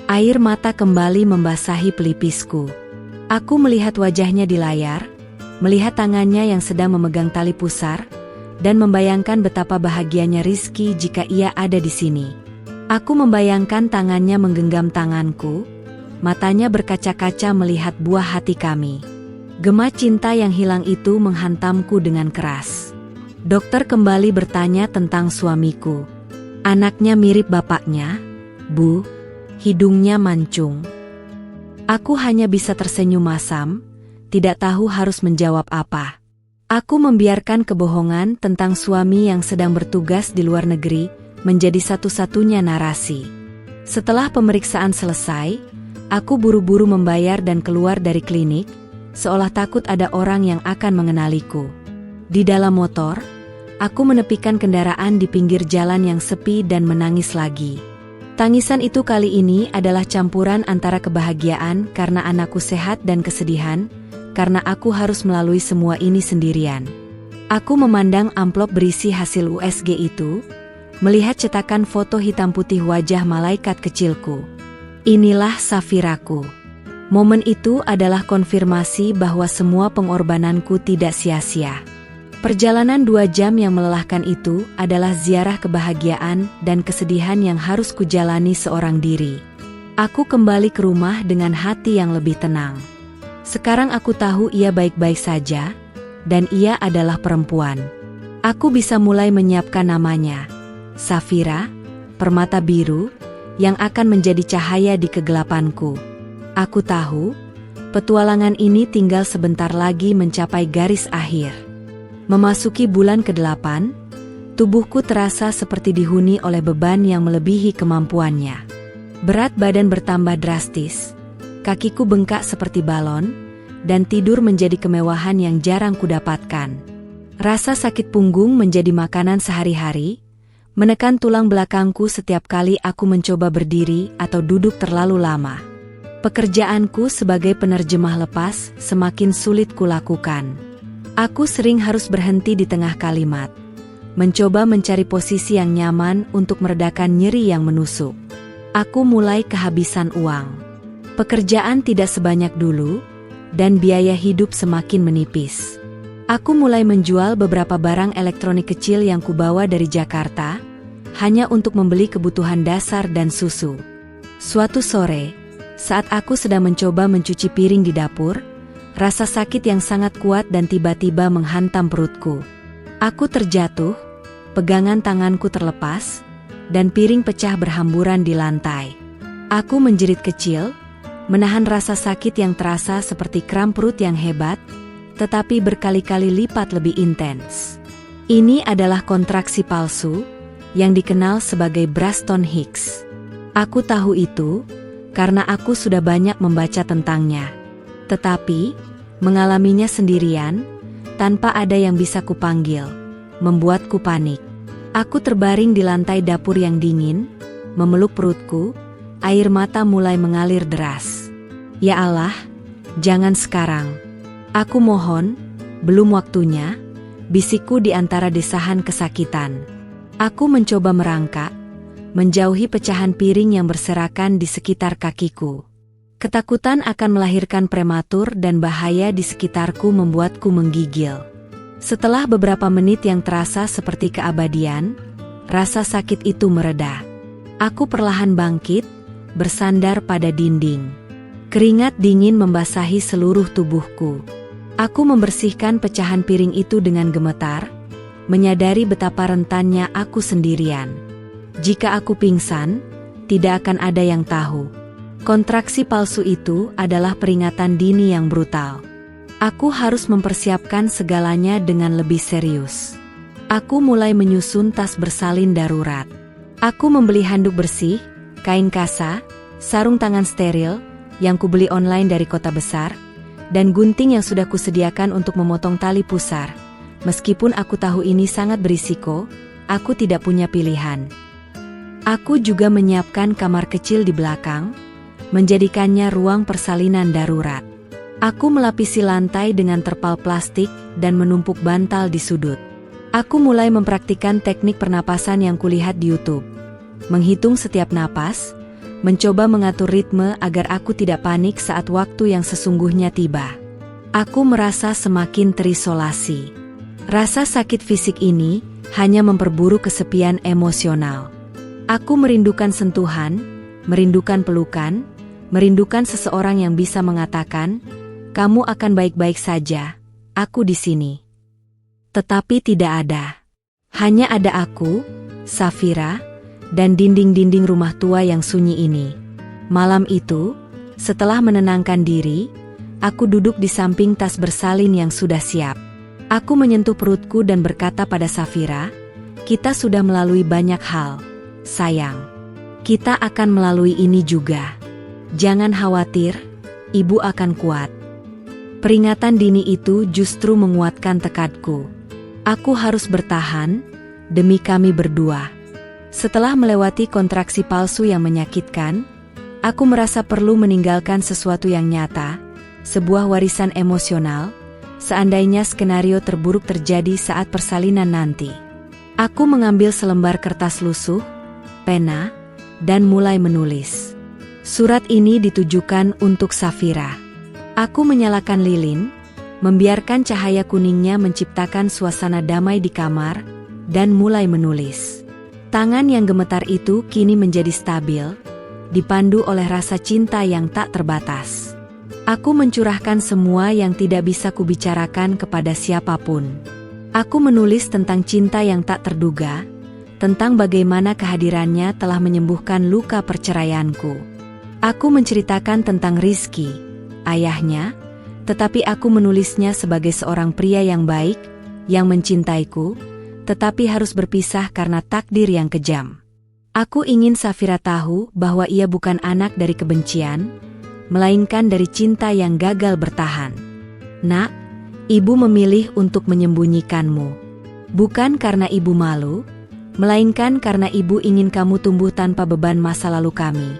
Air mata kembali membasahi pelipisku. Aku melihat wajahnya di layar, melihat tangannya yang sedang memegang tali pusar, dan membayangkan betapa bahagianya Rizky jika ia ada di sini. Aku membayangkan tangannya menggenggam tanganku, matanya berkaca-kaca melihat buah hati kami. Gema cinta yang hilang itu menghantamku dengan keras. Dokter kembali bertanya tentang suamiku. Anaknya mirip bapaknya, Bu. Hidungnya mancung. Aku hanya bisa tersenyum masam, tidak tahu harus menjawab apa. Aku membiarkan kebohongan tentang suami yang sedang bertugas di luar negeri menjadi satu-satunya narasi. Setelah pemeriksaan selesai, aku buru-buru membayar dan keluar dari klinik, seolah takut ada orang yang akan mengenaliku. Di dalam motor, aku menepikan kendaraan di pinggir jalan yang sepi dan menangis lagi. Tangisan itu kali ini adalah campuran antara kebahagiaan karena anakku sehat dan kesedihan, karena aku harus melalui semua ini sendirian. Aku memandang amplop berisi hasil USG itu, melihat cetakan foto hitam putih wajah malaikat kecilku. Inilah Safiraku. Momen itu adalah konfirmasi bahwa semua pengorbananku tidak sia-sia. Perjalanan 2 jam yang melelahkan itu adalah ziarah kebahagiaan dan kesedihan yang harus kujalani seorang diri. Aku kembali ke rumah dengan hati yang lebih tenang. Sekarang aku tahu ia baik-baik saja, dan ia adalah perempuan. Aku bisa mulai menyiapkan namanya. Safira, permata biru, yang akan menjadi cahaya di kegelapanku. Aku tahu, petualangan ini tinggal sebentar lagi mencapai garis akhir. Memasuki bulan ke-8, tubuhku terasa seperti dihuni oleh beban yang melebihi kemampuannya. Berat badan bertambah drastis, kakiku bengkak seperti balon, dan tidur menjadi kemewahan yang jarang kudapatkan. Rasa sakit punggung menjadi makanan sehari-hari, menekan tulang belakangku setiap kali aku mencoba berdiri atau duduk terlalu lama. Pekerjaanku sebagai penerjemah lepas semakin sulit kulakukan. Aku sering harus berhenti di tengah kalimat, mencoba mencari posisi yang nyaman untuk meredakan nyeri yang menusuk. Aku mulai kehabisan uang. Pekerjaan tidak sebanyak dulu, dan biaya hidup semakin menipis. Aku mulai menjual beberapa barang elektronik kecil yang kubawa dari Jakarta, hanya untuk membeli kebutuhan dasar dan susu. Suatu sore, saat aku sedang mencoba mencuci piring di dapur, rasa sakit yang sangat kuat dan tiba-tiba menghantam perutku. Aku terjatuh, pegangan tanganku terlepas, dan piring pecah berhamburan di lantai. Aku menjerit kecil, menahan rasa sakit yang terasa seperti kram perut yang hebat, tetapi berkali-kali lipat lebih intens. Ini adalah kontraksi palsu, yang dikenal sebagai Braxton Hicks. Aku tahu itu, karena aku sudah banyak membaca tentangnya. Tetapi, mengalaminya sendirian, tanpa ada yang bisa kupanggil, membuatku panik. Aku terbaring di lantai dapur yang dingin, memeluk perutku, air mata mulai mengalir deras. Ya Allah, jangan sekarang. Aku mohon, belum waktunya, bisikku di antara desahan kesakitan. Aku mencoba merangkak, menjauhi pecahan piring yang berserakan di sekitar kakiku. Ketakutan akan melahirkan prematur dan bahaya di sekitarku membuatku menggigil. Setelah beberapa menit yang terasa seperti keabadian, rasa sakit itu mereda. Aku perlahan bangkit, bersandar pada dinding. Keringat dingin membasahi seluruh tubuhku. Aku membersihkan pecahan piring itu dengan gemetar, menyadari betapa rentannya aku sendirian. Jika aku pingsan, tidak akan ada yang tahu. Kontraksi palsu itu adalah peringatan dini yang brutal. Aku harus mempersiapkan segalanya dengan lebih serius. Aku mulai menyusun tas bersalin darurat. Aku membeli handuk bersih, kain kasa, sarung tangan steril, yang kubeli online dari kota besar, dan gunting yang sudah kusediakan untuk memotong tali pusar. Meskipun aku tahu ini sangat berisiko, aku tidak punya pilihan. Aku juga menyiapkan kamar kecil di belakang, menjadikannya ruang persalinan darurat. Aku melapisi lantai dengan terpal plastik dan menumpuk bantal di sudut. Aku mulai mempraktikkan teknik pernapasan yang kulihat di YouTube. Menghitung setiap napas, mencoba mengatur ritme agar aku tidak panik saat waktu yang sesungguhnya tiba. Aku merasa semakin terisolasi. Rasa sakit fisik ini hanya memperburuk kesepian emosional. Aku merindukan sentuhan, merindukan pelukan, merindukan seseorang yang bisa mengatakan, "Kamu akan baik-baik saja, aku di sini." Tetapi tidak ada. Hanya ada aku, Safira, dan dinding-dinding rumah tua yang sunyi ini. Malam itu, setelah menenangkan diri, aku duduk di samping tas bersalin yang sudah siap. Aku menyentuh perutku dan berkata pada Safira, "Kita sudah melalui banyak hal, sayang. Kita akan melalui ini juga. Jangan khawatir, ibu akan kuat." Peringatan dini itu justru menguatkan tekadku. Aku harus bertahan, demi kami berdua. Setelah melewati kontraksi palsu yang menyakitkan, aku merasa perlu meninggalkan sesuatu yang nyata, sebuah warisan emosional, seandainya skenario terburuk terjadi saat persalinan nanti. Aku mengambil selembar kertas lusuh, pena, dan mulai menulis. Surat ini ditujukan untuk Safira. Aku menyalakan lilin, membiarkan cahaya kuningnya menciptakan suasana damai di kamar, dan mulai menulis. Tangan yang gemetar itu kini menjadi stabil, dipandu oleh rasa cinta yang tak terbatas. Aku mencurahkan semua yang tidak bisa kubicarakan kepada siapapun. Aku menulis tentang cinta yang tak terduga, tentang bagaimana kehadirannya telah menyembuhkan luka perceraianku. Aku menceritakan tentang Rizky, ayahnya, tetapi aku menulisnya sebagai seorang pria yang baik, yang mencintaiku, tetapi harus berpisah karena takdir yang kejam. Aku ingin Safira tahu bahwa ia bukan anak dari kebencian, melainkan dari cinta yang gagal bertahan. Nak, ibu memilih untuk menyembunyikanmu. Bukan karena ibu malu, melainkan karena ibu ingin kamu tumbuh tanpa beban masa lalu kami.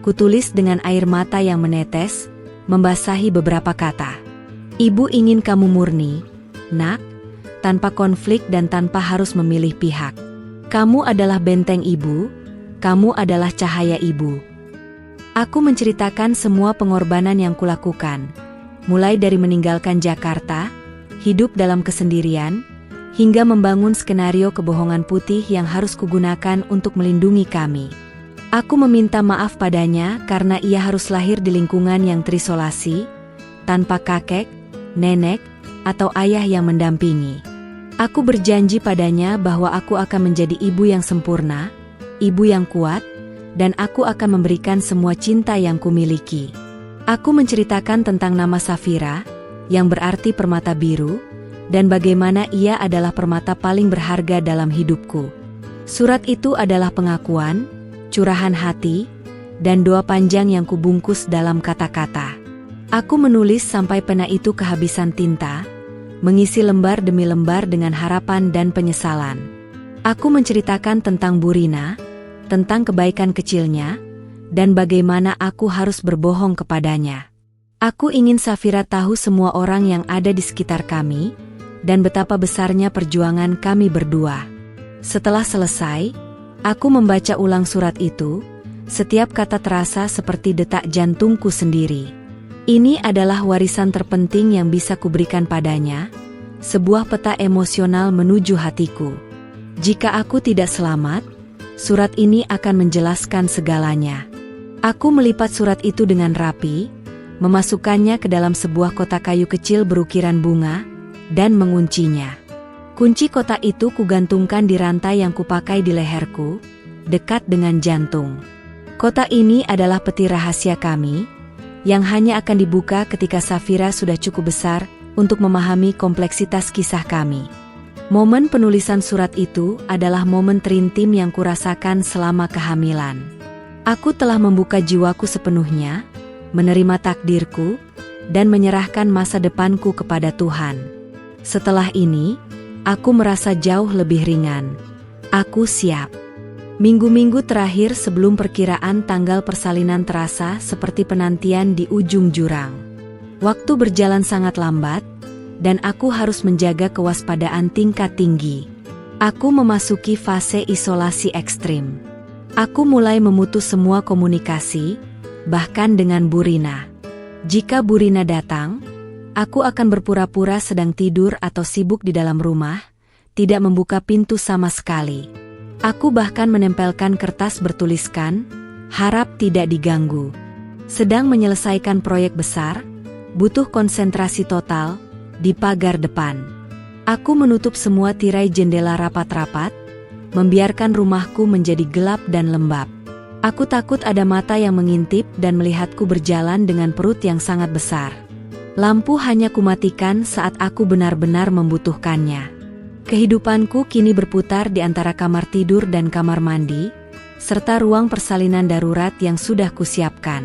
Kutulis dengan air mata yang menetes, membasahi beberapa kata. Ibu ingin kamu murni, nak, tanpa konflik dan tanpa harus memilih pihak. Kamu adalah benteng ibu, kamu adalah cahaya ibu. Aku menceritakan semua pengorbanan yang kulakukan, mulai dari meninggalkan Jakarta, hidup dalam kesendirian, hingga membangun skenario kebohongan putih yang harus kugunakan untuk melindungi kami. Aku meminta maaf padanya karena ia harus lahir di lingkungan yang terisolasi, tanpa kakek, nenek, atau ayah yang mendampingi. Aku berjanji padanya bahwa aku akan menjadi ibu yang sempurna, ibu yang kuat, dan aku akan memberikan semua cinta yang kumiliki. Aku menceritakan tentang nama Safira, yang berarti permata biru, dan bagaimana ia adalah permata paling berharga dalam hidupku. Surat itu adalah pengakuan, curahan hati, dan doa panjang yang kubungkus dalam kata-kata. Aku menulis sampai pena itu kehabisan tinta, mengisi lembar demi lembar dengan harapan dan penyesalan. Aku menceritakan tentang Burina, tentang kebaikan kecilnya, dan bagaimana aku harus berbohong kepadanya. Aku ingin Safira tahu semua orang yang ada di sekitar kami, dan betapa besarnya perjuangan kami berdua. Setelah selesai, aku membaca ulang surat itu, setiap kata terasa seperti detak jantungku sendiri. Ini adalah warisan terpenting yang bisa kuberikan padanya, sebuah peta emosional menuju hatiku. Jika aku tidak selamat, surat ini akan menjelaskan segalanya. Aku melipat surat itu dengan rapi, memasukkannya ke dalam sebuah kotak kayu kecil berukiran bunga, dan menguncinya. Kunci kotak itu kugantungkan di rantai yang kupakai di leherku, dekat dengan jantung. Kotak ini adalah peti rahasia kami, yang hanya akan dibuka ketika Safira sudah cukup besar untuk memahami kompleksitas kisah kami. Momen penulisan surat itu adalah momen terintim yang kurasakan selama kehamilan. Aku telah membuka jiwaku sepenuhnya, menerima takdirku, dan menyerahkan masa depanku kepada Tuhan. Setelah ini, aku merasa jauh lebih ringan. Aku siap. Minggu-minggu terakhir sebelum perkiraan tanggal persalinan terasa seperti penantian di ujung jurang. Waktu berjalan sangat lambat, dan aku harus menjaga kewaspadaan tingkat tinggi. Aku memasuki fase isolasi ekstrim. Aku mulai memutus semua komunikasi, bahkan dengan Burina. Jika Burina datang, aku akan berpura-pura sedang tidur atau sibuk di dalam rumah, tidak membuka pintu sama sekali. Aku bahkan menempelkan kertas bertuliskan, harap tidak diganggu. Sedang menyelesaikan proyek besar, butuh konsentrasi total, di pagar depan. Aku menutup semua tirai jendela rapat-rapat, membiarkan rumahku menjadi gelap dan lembab. Aku takut ada mata yang mengintip dan melihatku berjalan dengan perut yang sangat besar. Lampu hanya kumatikan saat aku benar-benar membutuhkannya. Kehidupanku kini berputar di antara kamar tidur dan kamar mandi, serta ruang persalinan darurat yang sudah kusiapkan.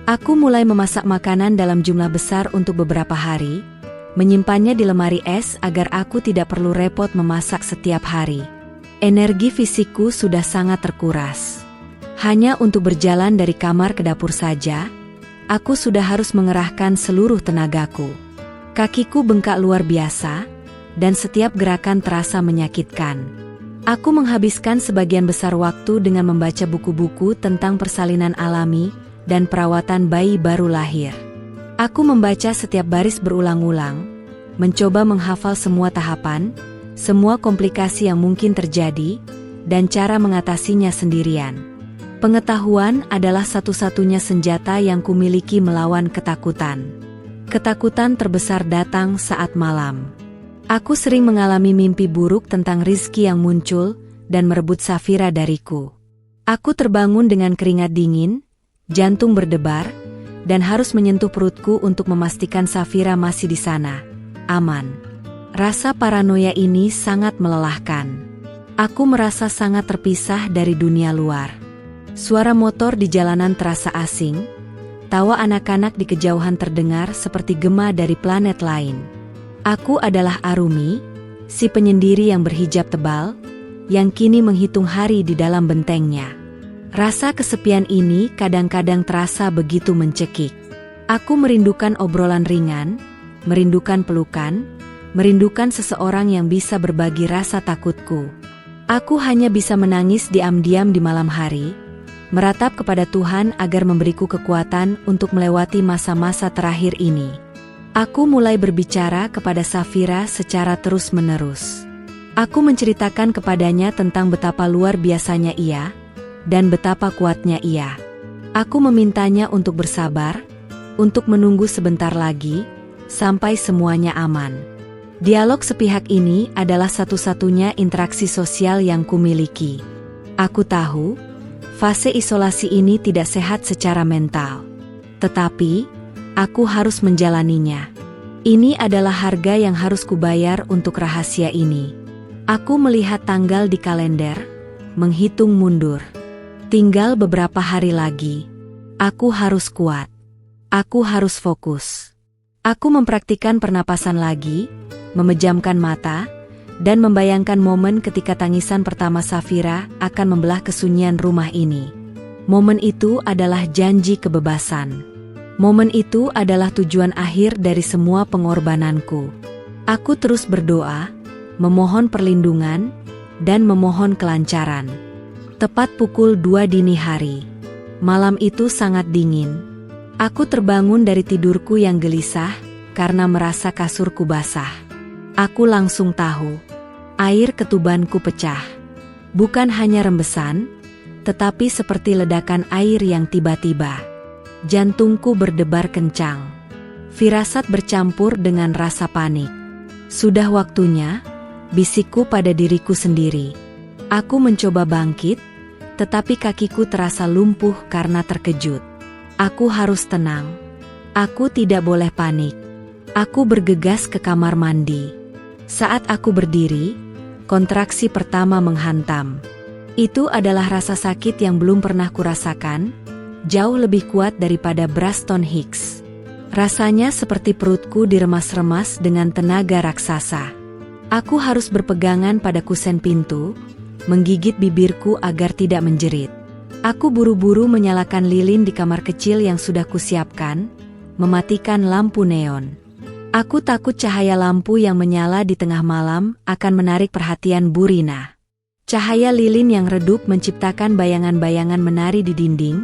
Aku mulai memasak makanan dalam jumlah besar untuk beberapa hari, menyimpannya di lemari es agar aku tidak perlu repot memasak setiap hari. Energi fisikku sudah sangat terkuras. Hanya untuk berjalan dari kamar ke dapur saja, aku sudah harus mengerahkan seluruh tenagaku. Kakiku bengkak luar biasa, dan setiap gerakan terasa menyakitkan. Aku menghabiskan sebagian besar waktu dengan membaca buku-buku tentang persalinan alami dan perawatan bayi baru lahir. Aku membaca setiap baris berulang-ulang, mencoba menghafal semua tahapan, semua komplikasi yang mungkin terjadi, dan cara mengatasinya sendirian. Pengetahuan adalah satu-satunya senjata yang kumiliki melawan ketakutan. Ketakutan terbesar datang saat malam. Aku sering mengalami mimpi buruk tentang rizki yang muncul dan merebut Safira dariku. Aku terbangun dengan keringat dingin, jantung berdebar, dan harus menyentuh perutku untuk memastikan Safira masih di sana, aman. Rasa paranoia ini sangat melelahkan. Aku merasa sangat terpisah dari dunia luar. Suara motor di jalanan terasa asing, tawa anak-anak di kejauhan terdengar seperti gema dari planet lain. Aku adalah Arumi, si penyendiri yang berhijab tebal, yang kini menghitung hari di dalam bentengnya. Rasa kesepian ini kadang-kadang terasa begitu mencekik. Aku merindukan obrolan ringan, merindukan pelukan, merindukan seseorang yang bisa berbagi rasa takutku. Aku hanya bisa menangis diam-diam di malam hari, meratap kepada Tuhan agar memberiku kekuatan untuk melewati masa-masa terakhir ini. Aku mulai berbicara kepada Safira secara terus-menerus. Aku menceritakan kepadanya tentang betapa luar biasanya ia, dan betapa kuatnya ia. Aku memintanya untuk bersabar, untuk menunggu sebentar lagi, sampai semuanya aman. Dialog sepihak ini adalah satu-satunya interaksi sosial yang kumiliki. Aku tahu, fase isolasi ini tidak sehat secara mental. Tetapi, aku harus menjalaninya. Ini adalah harga yang harus kubayar untuk rahasia ini. Aku melihat tanggal di kalender, menghitung mundur. Tinggal beberapa hari lagi. Aku harus kuat. Aku harus fokus. Aku mempraktikkan pernapasan lagi, memejamkan mata, dan membayangkan momen ketika tangisan pertama Safira akan membelah kesunyian rumah ini. Momen itu adalah janji kebebasan. Momen itu adalah tujuan akhir dari semua pengorbananku. Aku terus berdoa, memohon perlindungan, dan memohon kelancaran. Tepat pukul 2 dini hari. Malam itu sangat dingin. Aku terbangun dari tidurku yang gelisah, karena merasa kasurku basah. Aku langsung tahu, air ketubanku pecah. Bukan hanya rembesan, tetapi seperti ledakan air yang tiba-tiba. Jantungku berdebar kencang. Firasat bercampur dengan rasa panik. Sudah waktunya, bisikku pada diriku sendiri. Aku mencoba bangkit, tetapi kakiku terasa lumpuh karena terkejut. Aku harus tenang. Aku tidak boleh panik. Aku bergegas ke kamar mandi. Saat aku berdiri, kontraksi pertama menghantam. Itu adalah rasa sakit yang belum pernah kurasakan, jauh lebih kuat daripada Braston Hicks. Rasanya seperti perutku diremas-remas dengan tenaga raksasa. Aku harus berpegangan pada kusen pintu, menggigit bibirku agar tidak menjerit. Aku buru-buru menyalakan lilin di kamar kecil yang sudah kusiapkan, mematikan lampu neon. Aku takut cahaya lampu yang menyala di tengah malam akan menarik perhatian Bu Rina. Cahaya lilin yang redup menciptakan bayangan-bayangan menari di dinding,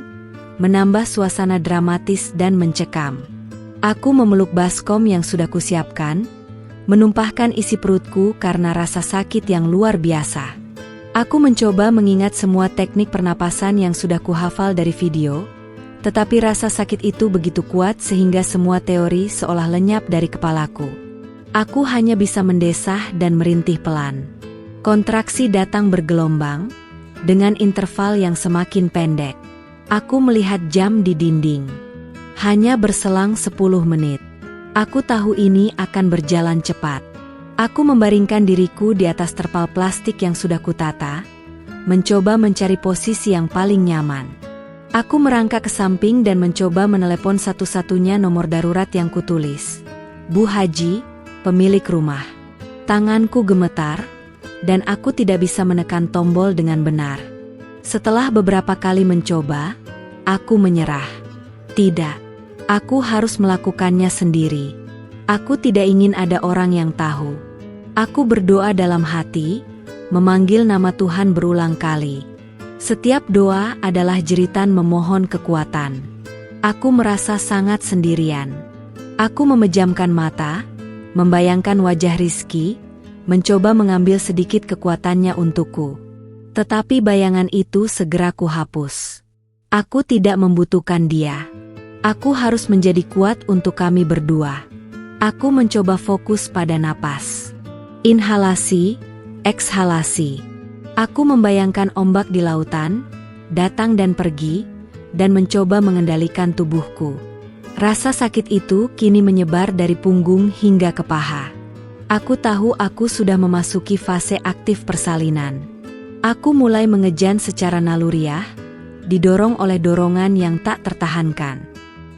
menambah suasana dramatis dan mencekam. Aku memeluk baskom yang sudah kusiapkan, menumpahkan isi perutku karena rasa sakit yang luar biasa. Aku mencoba mengingat semua teknik pernapasan yang sudah kuhafal dari video, tetapi rasa sakit itu begitu kuat sehingga semua teori seolah lenyap dari kepalaku. Aku hanya bisa mendesah dan merintih pelan. Kontraksi datang bergelombang, dengan interval yang semakin pendek. Aku melihat jam di dinding. Hanya berselang 10 menit. Aku tahu ini akan berjalan cepat. Aku membaringkan diriku di atas terpal plastik yang sudah kutata, mencoba mencari posisi yang paling nyaman. Aku merangkak ke samping dan mencoba menelepon satu-satunya nomor darurat yang kutulis. Bu Haji, pemilik rumah. Tanganku gemetar, dan aku tidak bisa menekan tombol dengan benar. Setelah beberapa kali mencoba, aku menyerah. Tidak, aku harus melakukannya sendiri. Aku tidak ingin ada orang yang tahu. Aku berdoa dalam hati, memanggil nama Tuhan berulang kali. Setiap doa adalah jeritan memohon kekuatan. Aku merasa sangat sendirian. Aku memejamkan mata, membayangkan wajah Rizky, mencoba mengambil sedikit kekuatannya untukku. Tetapi bayangan itu segera kuhapus. Aku tidak membutuhkan dia. Aku harus menjadi kuat untuk kami berdua. Aku mencoba fokus pada napas. Inhalasi, ekshalasi. Aku membayangkan ombak di lautan, datang dan pergi, dan mencoba mengendalikan tubuhku. Rasa sakit itu kini menyebar dari punggung hingga ke paha. Aku tahu aku sudah memasuki fase aktif persalinan. Aku mulai mengejan secara naluriah, didorong oleh dorongan yang tak tertahankan.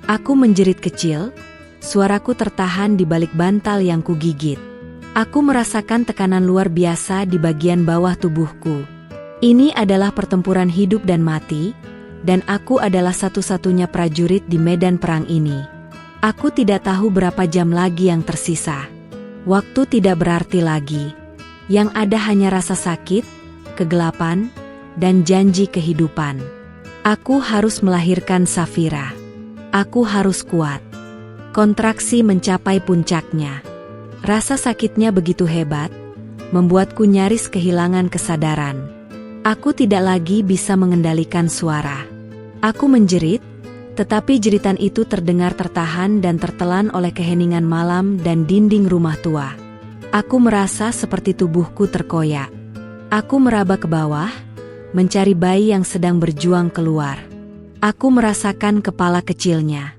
Aku menjerit kecil, suaraku tertahan di balik bantal yang kugigit. Aku merasakan tekanan luar biasa di bagian bawah tubuhku. Ini adalah pertempuran hidup dan mati, dan aku adalah satu-satunya prajurit di medan perang ini. Aku tidak tahu berapa jam lagi yang tersisa. Waktu tidak berarti lagi. Yang ada hanya rasa sakit, kegelapan, dan janji kehidupan. Aku harus melahirkan Safira. Aku harus kuat. Kontraksi mencapai puncaknya. Rasa sakitnya begitu hebat, membuatku nyaris kehilangan kesadaran. Aku tidak lagi bisa mengendalikan suara. Aku menjerit, tetapi jeritan itu terdengar tertahan dan tertelan oleh keheningan malam dan dinding rumah tua. Aku merasa seperti tubuhku terkoyak. Aku meraba ke bawah, mencari bayi yang sedang berjuang keluar. Aku merasakan kepala kecilnya.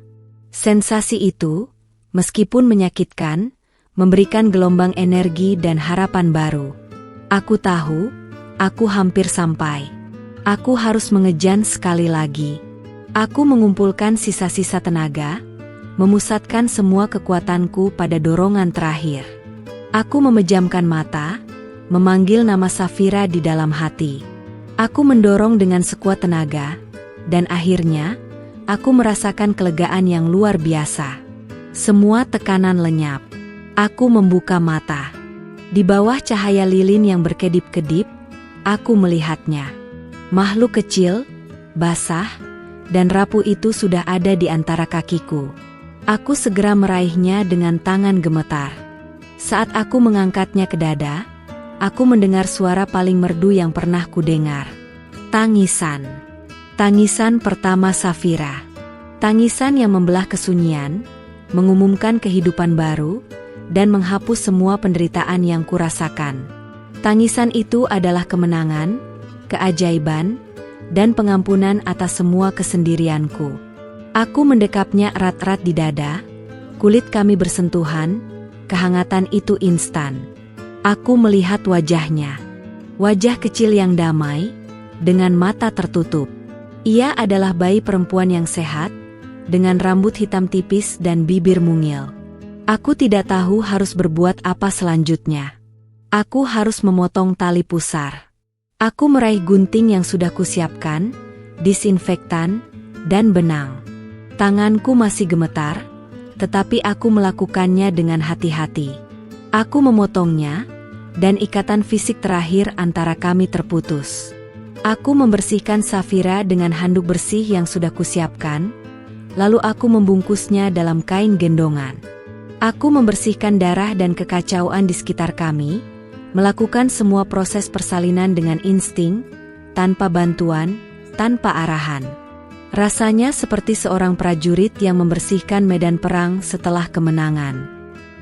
Sensasi itu, meskipun menyakitkan, memberikan gelombang energi dan harapan baru. Aku tahu, aku hampir sampai. Aku harus mengejan sekali lagi. Aku mengumpulkan sisa-sisa tenaga, memusatkan semua kekuatanku pada dorongan terakhir. Aku memejamkan mata, memanggil nama Safira di dalam hati. Aku mendorong dengan sekuat tenaga, dan akhirnya, aku merasakan kelegaan yang luar biasa. Semua tekanan lenyap. Aku membuka mata. Di bawah cahaya lilin yang berkedip-kedip, aku melihatnya. Makhluk kecil, basah, dan rapuh itu sudah ada di antara kakiku. Aku segera meraihnya dengan tangan gemetar. Saat aku mengangkatnya ke dada, aku mendengar suara paling merdu yang pernah kudengar. Tangisan. Tangisan pertama Safira. Tangisan yang membelah kesunyian, mengumumkan kehidupan baru, dan menghapus semua penderitaan yang kurasakan. Tangisan itu adalah kemenangan, keajaiban, dan pengampunan atas semua kesendirianku. Aku mendekapnya erat-erat di dada, kulit kami bersentuhan, kehangatan itu instan. Aku melihat wajahnya. Wajah kecil yang damai, dengan mata tertutup. Ia adalah bayi perempuan yang sehat, dengan rambut hitam tipis dan bibir mungil. Aku tidak tahu harus berbuat apa selanjutnya. Aku harus memotong tali pusar. Aku meraih gunting yang sudah kusiapkan, disinfektan, dan benang. Tanganku masih gemetar, tetapi aku melakukannya dengan hati-hati. Aku memotongnya, dan ikatan fisik terakhir antara kami terputus. Aku membersihkan Safira dengan handuk bersih yang sudah kusiapkan, lalu aku membungkusnya dalam kain gendongan. Aku membersihkan darah dan kekacauan di sekitar kami, melakukan semua proses persalinan dengan insting, tanpa bantuan, tanpa arahan. Rasanya seperti seorang prajurit yang membersihkan medan perang setelah kemenangan.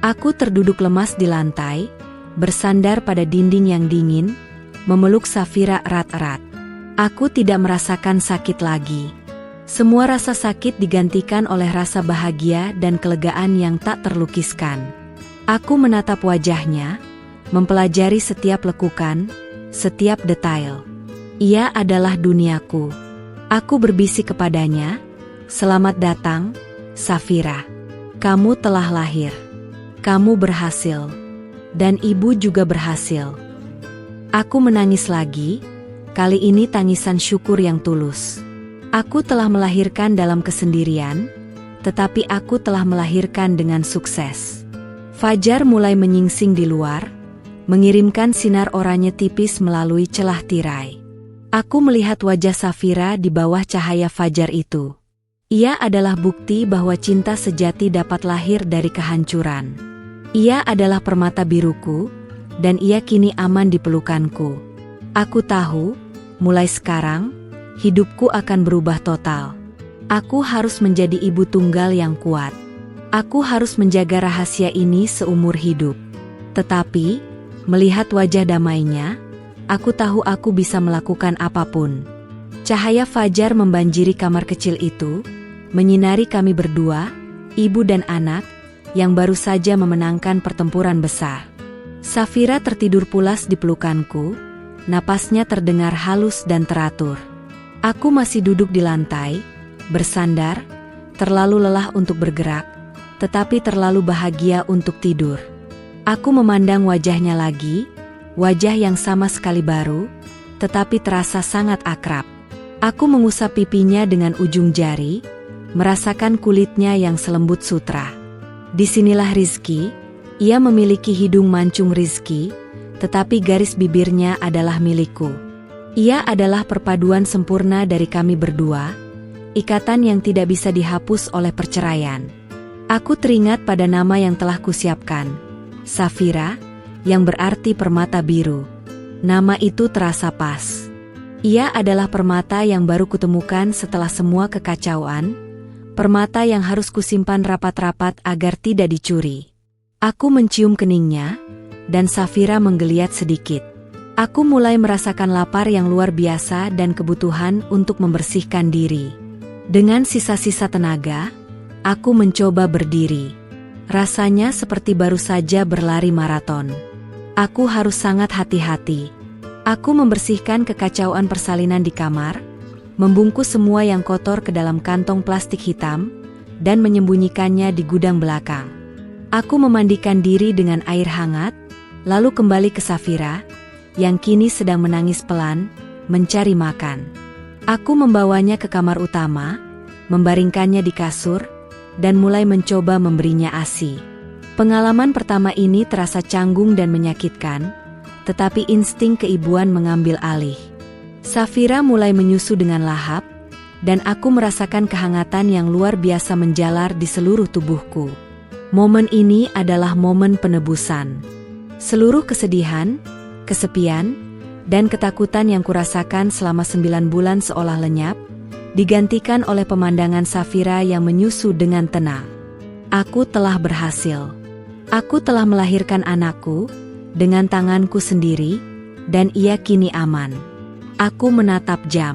Aku terduduk lemas di lantai, bersandar pada dinding yang dingin, memeluk Safira erat-erat. Aku tidak merasakan sakit lagi. Semua rasa sakit digantikan oleh rasa bahagia dan kelegaan yang tak terlukiskan. Aku menatap wajahnya, mempelajari setiap lekukan, setiap detail. Ia adalah duniaku. Aku berbisik kepadanya, "Selamat datang, Safira. Kamu telah lahir. Kamu berhasil. Dan ibu juga berhasil." Aku menangis lagi, kali ini tangisan syukur yang tulus. Aku telah melahirkan dalam kesendirian, tetapi aku telah melahirkan dengan sukses. Fajar mulai menyingsing di luar, mengirimkan sinar oranye tipis melalui celah tirai. Aku melihat wajah Safira di bawah cahaya fajar itu. Ia adalah bukti bahwa cinta sejati dapat lahir dari kehancuran. Ia adalah permata biruku, dan ia kini aman di pelukanku. Aku tahu, mulai sekarang, hidupku akan berubah total. Aku harus menjadi ibu tunggal yang kuat. Aku harus menjaga rahasia ini seumur hidup. Tetapi, melihat wajah damainya, aku tahu aku bisa melakukan apapun. Cahaya fajar membanjiri kamar kecil itu, menyinari kami berdua, ibu dan anak, yang baru saja memenangkan pertempuran besar. Safira tertidur pulas di pelukanku, napasnya terdengar halus dan teratur. Aku masih duduk di lantai, bersandar, terlalu lelah untuk bergerak, tetapi terlalu bahagia untuk tidur. Aku memandang wajahnya lagi, wajah yang sama sekali baru, tetapi terasa sangat akrab. Aku mengusap pipinya dengan ujung jari, merasakan kulitnya yang selembut sutra. Disinilah rizki, ia memiliki hidung mancung rizki, tetapi garis bibirnya adalah milikku. Ia adalah perpaduan sempurna dari kami berdua, ikatan yang tidak bisa dihapus oleh perceraian. Aku teringat pada nama yang telah kusiapkan, Safira, yang berarti permata biru. Nama itu terasa pas. Ia adalah permata yang baru kutemukan setelah semua kekacauan, permata yang harus kusimpan rapat-rapat agar tidak dicuri. Aku mencium keningnya, dan Safira menggeliat sedikit. Aku mulai merasakan lapar yang luar biasa dan kebutuhan untuk membersihkan diri. Dengan sisa-sisa tenaga, aku mencoba berdiri. Rasanya seperti baru saja berlari maraton. Aku harus sangat hati-hati. Aku membersihkan kekacauan persalinan di kamar, membungkus semua yang kotor ke dalam kantong plastik hitam, dan menyembunyikannya di gudang belakang. Aku memandikan diri dengan air hangat, lalu kembali ke Safira, yang kini sedang menangis pelan, mencari makan. Aku membawanya ke kamar utama, membaringkannya di kasur, dan mulai mencoba memberinya ASI. Pengalaman pertama ini terasa canggung dan menyakitkan, tetapi insting keibuan mengambil alih. Safira mulai menyusu dengan lahap, dan aku merasakan kehangatan yang luar biasa menjalar di seluruh tubuhku. Momen ini adalah momen penebusan. Seluruh kesedihan, kesepian, dan ketakutan yang kurasakan selama 9 bulan seolah lenyap, digantikan oleh pemandangan Safira yang menyusu dengan tenang. Aku telah berhasil. Aku telah melahirkan anakku, dengan tanganku sendiri, dan ia kini aman. Aku menatap jam.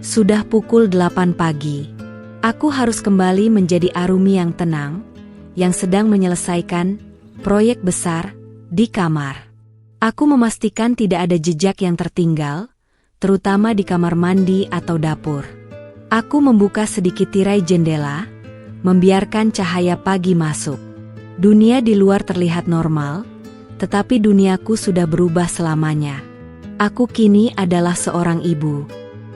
Sudah pukul 8 pagi. Aku harus kembali menjadi Arumi yang tenang, yang sedang menyelesaikan proyek besar di kamar. Aku memastikan tidak ada jejak yang tertinggal, terutama di kamar mandi atau dapur. Aku membuka sedikit tirai jendela, membiarkan cahaya pagi masuk. Dunia di luar terlihat normal, tetapi duniaku sudah berubah selamanya. Aku kini adalah seorang ibu.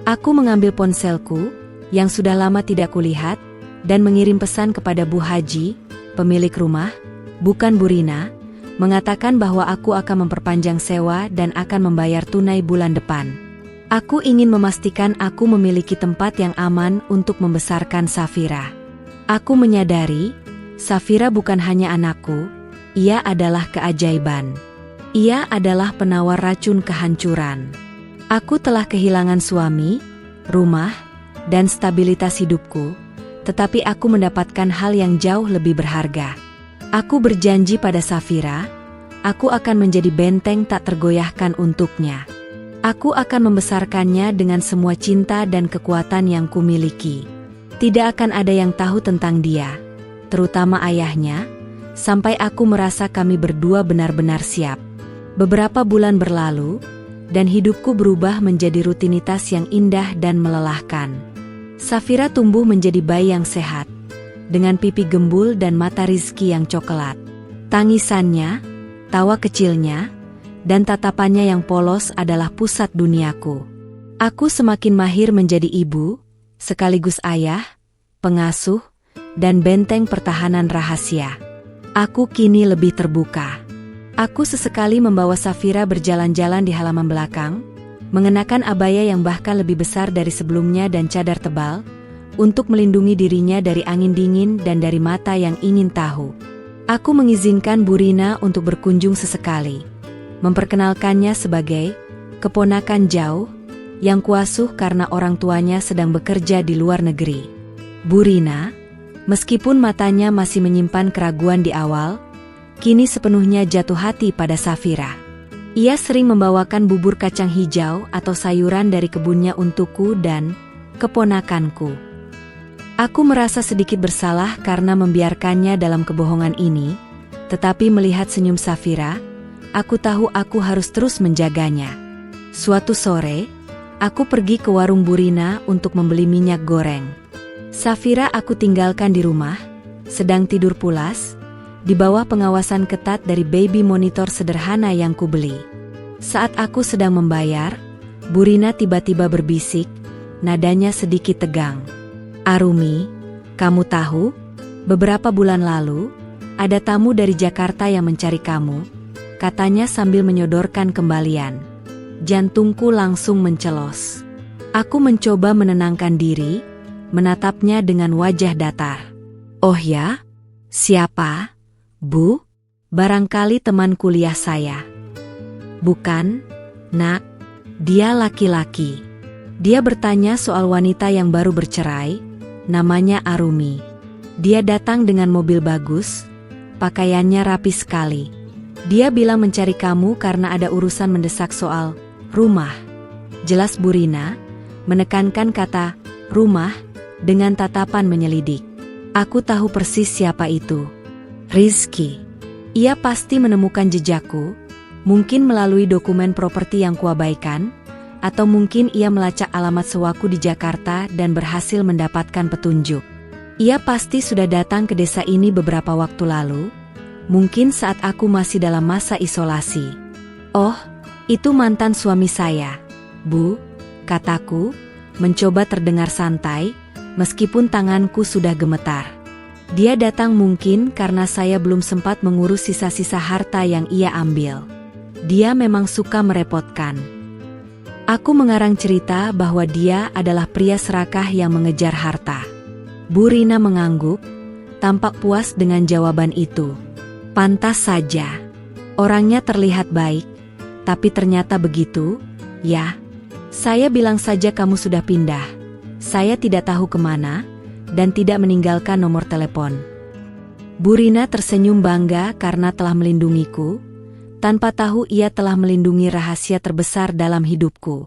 Aku mengambil ponselku, yang sudah lama tidak kulihat, dan mengirim pesan kepada Bu Haji, pemilik rumah, bukan Bu Rina, mengatakan bahwa aku akan memperpanjang sewa dan akan membayar tunai bulan depan. Aku ingin memastikan aku memiliki tempat yang aman untuk membesarkan Safira. Aku menyadari, Safira bukan hanya anakku, ia adalah keajaiban. Ia adalah penawar racun kehancuran. Aku telah kehilangan suami, rumah, dan stabilitas hidupku, tetapi aku mendapatkan hal yang jauh lebih berharga. Aku berjanji pada Safira, aku akan menjadi benteng tak tergoyahkan untuknya. Aku akan membesarkannya dengan semua cinta dan kekuatan yang kumiliki. Tidak akan ada yang tahu tentang dia, terutama ayahnya, sampai aku merasa kami berdua benar-benar siap. Beberapa bulan berlalu, dan hidupku berubah menjadi rutinitas yang indah dan melelahkan. Safira tumbuh menjadi bayi yang sehat, dengan pipi gembul dan mata Rizky yang coklat. Tangisannya, tawa kecilnya, dan tatapannya yang polos adalah pusat duniaku. Aku semakin mahir menjadi ibu, sekaligus ayah, pengasuh, dan benteng pertahanan rahasia. Aku kini lebih terbuka. Aku sesekali membawa Safira berjalan-jalan di halaman belakang, mengenakan abaya yang bahkan lebih besar dari sebelumnya dan cadar tebal, untuk melindungi dirinya dari angin dingin dan dari mata yang ingin tahu. Aku mengizinkan Bu Rina untuk berkunjung sesekali, memperkenalkannya sebagai keponakan jauh, yang kuasuh karena orang tuanya sedang bekerja di luar negeri. Bu Rina, meskipun matanya masih menyimpan keraguan di awal, kini sepenuhnya jatuh hati pada Safira. Ia sering membawakan bubur kacang hijau atau sayuran dari kebunnya untukku dan keponakanku. Aku merasa sedikit bersalah karena membiarkannya dalam kebohongan ini, tetapi melihat senyum Safira, aku tahu aku harus terus menjaganya. Suatu sore, aku pergi ke warung Bu Rina untuk membeli minyak goreng. Safira aku tinggalkan di rumah, sedang tidur pulas, di bawah pengawasan ketat dari baby monitor sederhana yang kubeli. Saat aku sedang membayar, Bu Rina tiba-tiba berbisik, nadanya sedikit tegang. "Arumi, kamu tahu, beberapa bulan lalu, ada tamu dari Jakarta yang mencari kamu," katanya sambil menyodorkan kembalian. Jantungku langsung mencelos. Aku mencoba menenangkan diri, menatapnya dengan wajah datar. "Oh ya? Siapa, Bu?" "Barangkali teman kuliah saya." "Bukan, Nak. Dia laki-laki." Dia bertanya soal wanita yang baru bercerai, namanya Arumi. Dia datang dengan mobil bagus, pakaiannya rapi sekali. Dia bilang mencari kamu karena ada urusan mendesak soal rumah. Jelas Bu Rina, menekankan kata rumah dengan tatapan menyelidik. Aku tahu persis siapa itu. Rizky. Ia pasti menemukan jejakku, mungkin melalui dokumen properti yang kuabaikan, atau mungkin ia melacak alamat sewaku di Jakarta dan berhasil mendapatkan petunjuk. Ia pasti sudah datang ke desa ini beberapa waktu lalu, mungkin saat aku masih dalam masa isolasi. "Oh, itu mantan suami saya, Bu," kataku, mencoba terdengar santai, meskipun tanganku sudah gemetar. Dia datang mungkin karena saya belum sempat mengurus sisa-sisa harta yang ia ambil. Dia memang suka merepotkan. Aku mengarang cerita bahwa dia adalah pria serakah yang mengejar harta. Bu Rina mengangguk, tampak puas dengan jawaban itu. Pantas saja. Orangnya terlihat baik, tapi ternyata begitu, ya. Saya bilang saja kamu sudah pindah. Saya tidak tahu kemana, dan tidak meninggalkan nomor telepon. Bu Rina tersenyum bangga karena telah melindungiku, tanpa tahu ia telah melindungi rahasia terbesar dalam hidupku.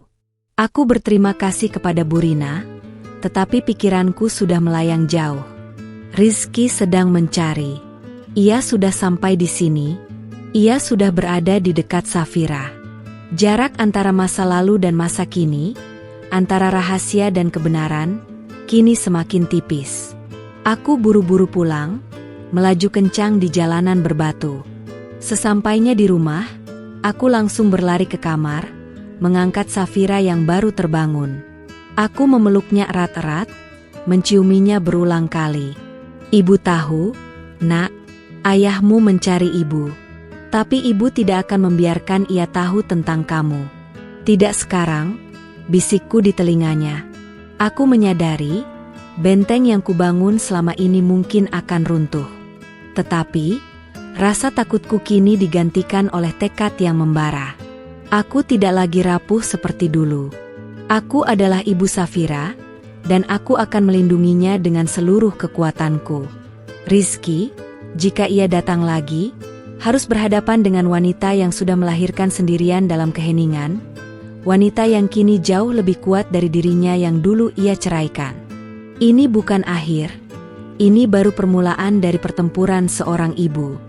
Aku berterima kasih kepada Bu Rina, tetapi pikiranku sudah melayang jauh. Rizky sedang mencari. Ia sudah sampai di sini. Ia sudah berada di dekat Safira. Jarak antara masa lalu dan masa kini, antara rahasia dan kebenaran, kini semakin tipis. Aku buru-buru pulang, melaju kencang di jalanan berbatu. Sesampainya di rumah, aku langsung berlari ke kamar, mengangkat Safira yang baru terbangun. Aku memeluknya erat-erat, menciuminya berulang kali. "Ibu tahu, Nak, ayahmu mencari ibu. Tapi ibu tidak akan membiarkan ia tahu tentang kamu." "Tidak sekarang," bisikku di telinganya. Aku menyadari, benteng yang kubangun selama ini mungkin akan runtuh. Tetapi, rasa takutku kini digantikan oleh tekad yang membara. Aku tidak lagi rapuh seperti dulu. Aku adalah ibu Safira, dan aku akan melindunginya dengan seluruh kekuatanku. Rizky, Jika ia datang lagi, harus berhadapan dengan wanita yang sudah melahirkan sendirian dalam keheningan, wanita yang kini jauh lebih kuat dari dirinya yang dulu ia ceraikan. Ini bukan akhir, ini baru permulaan dari pertempuran seorang ibu.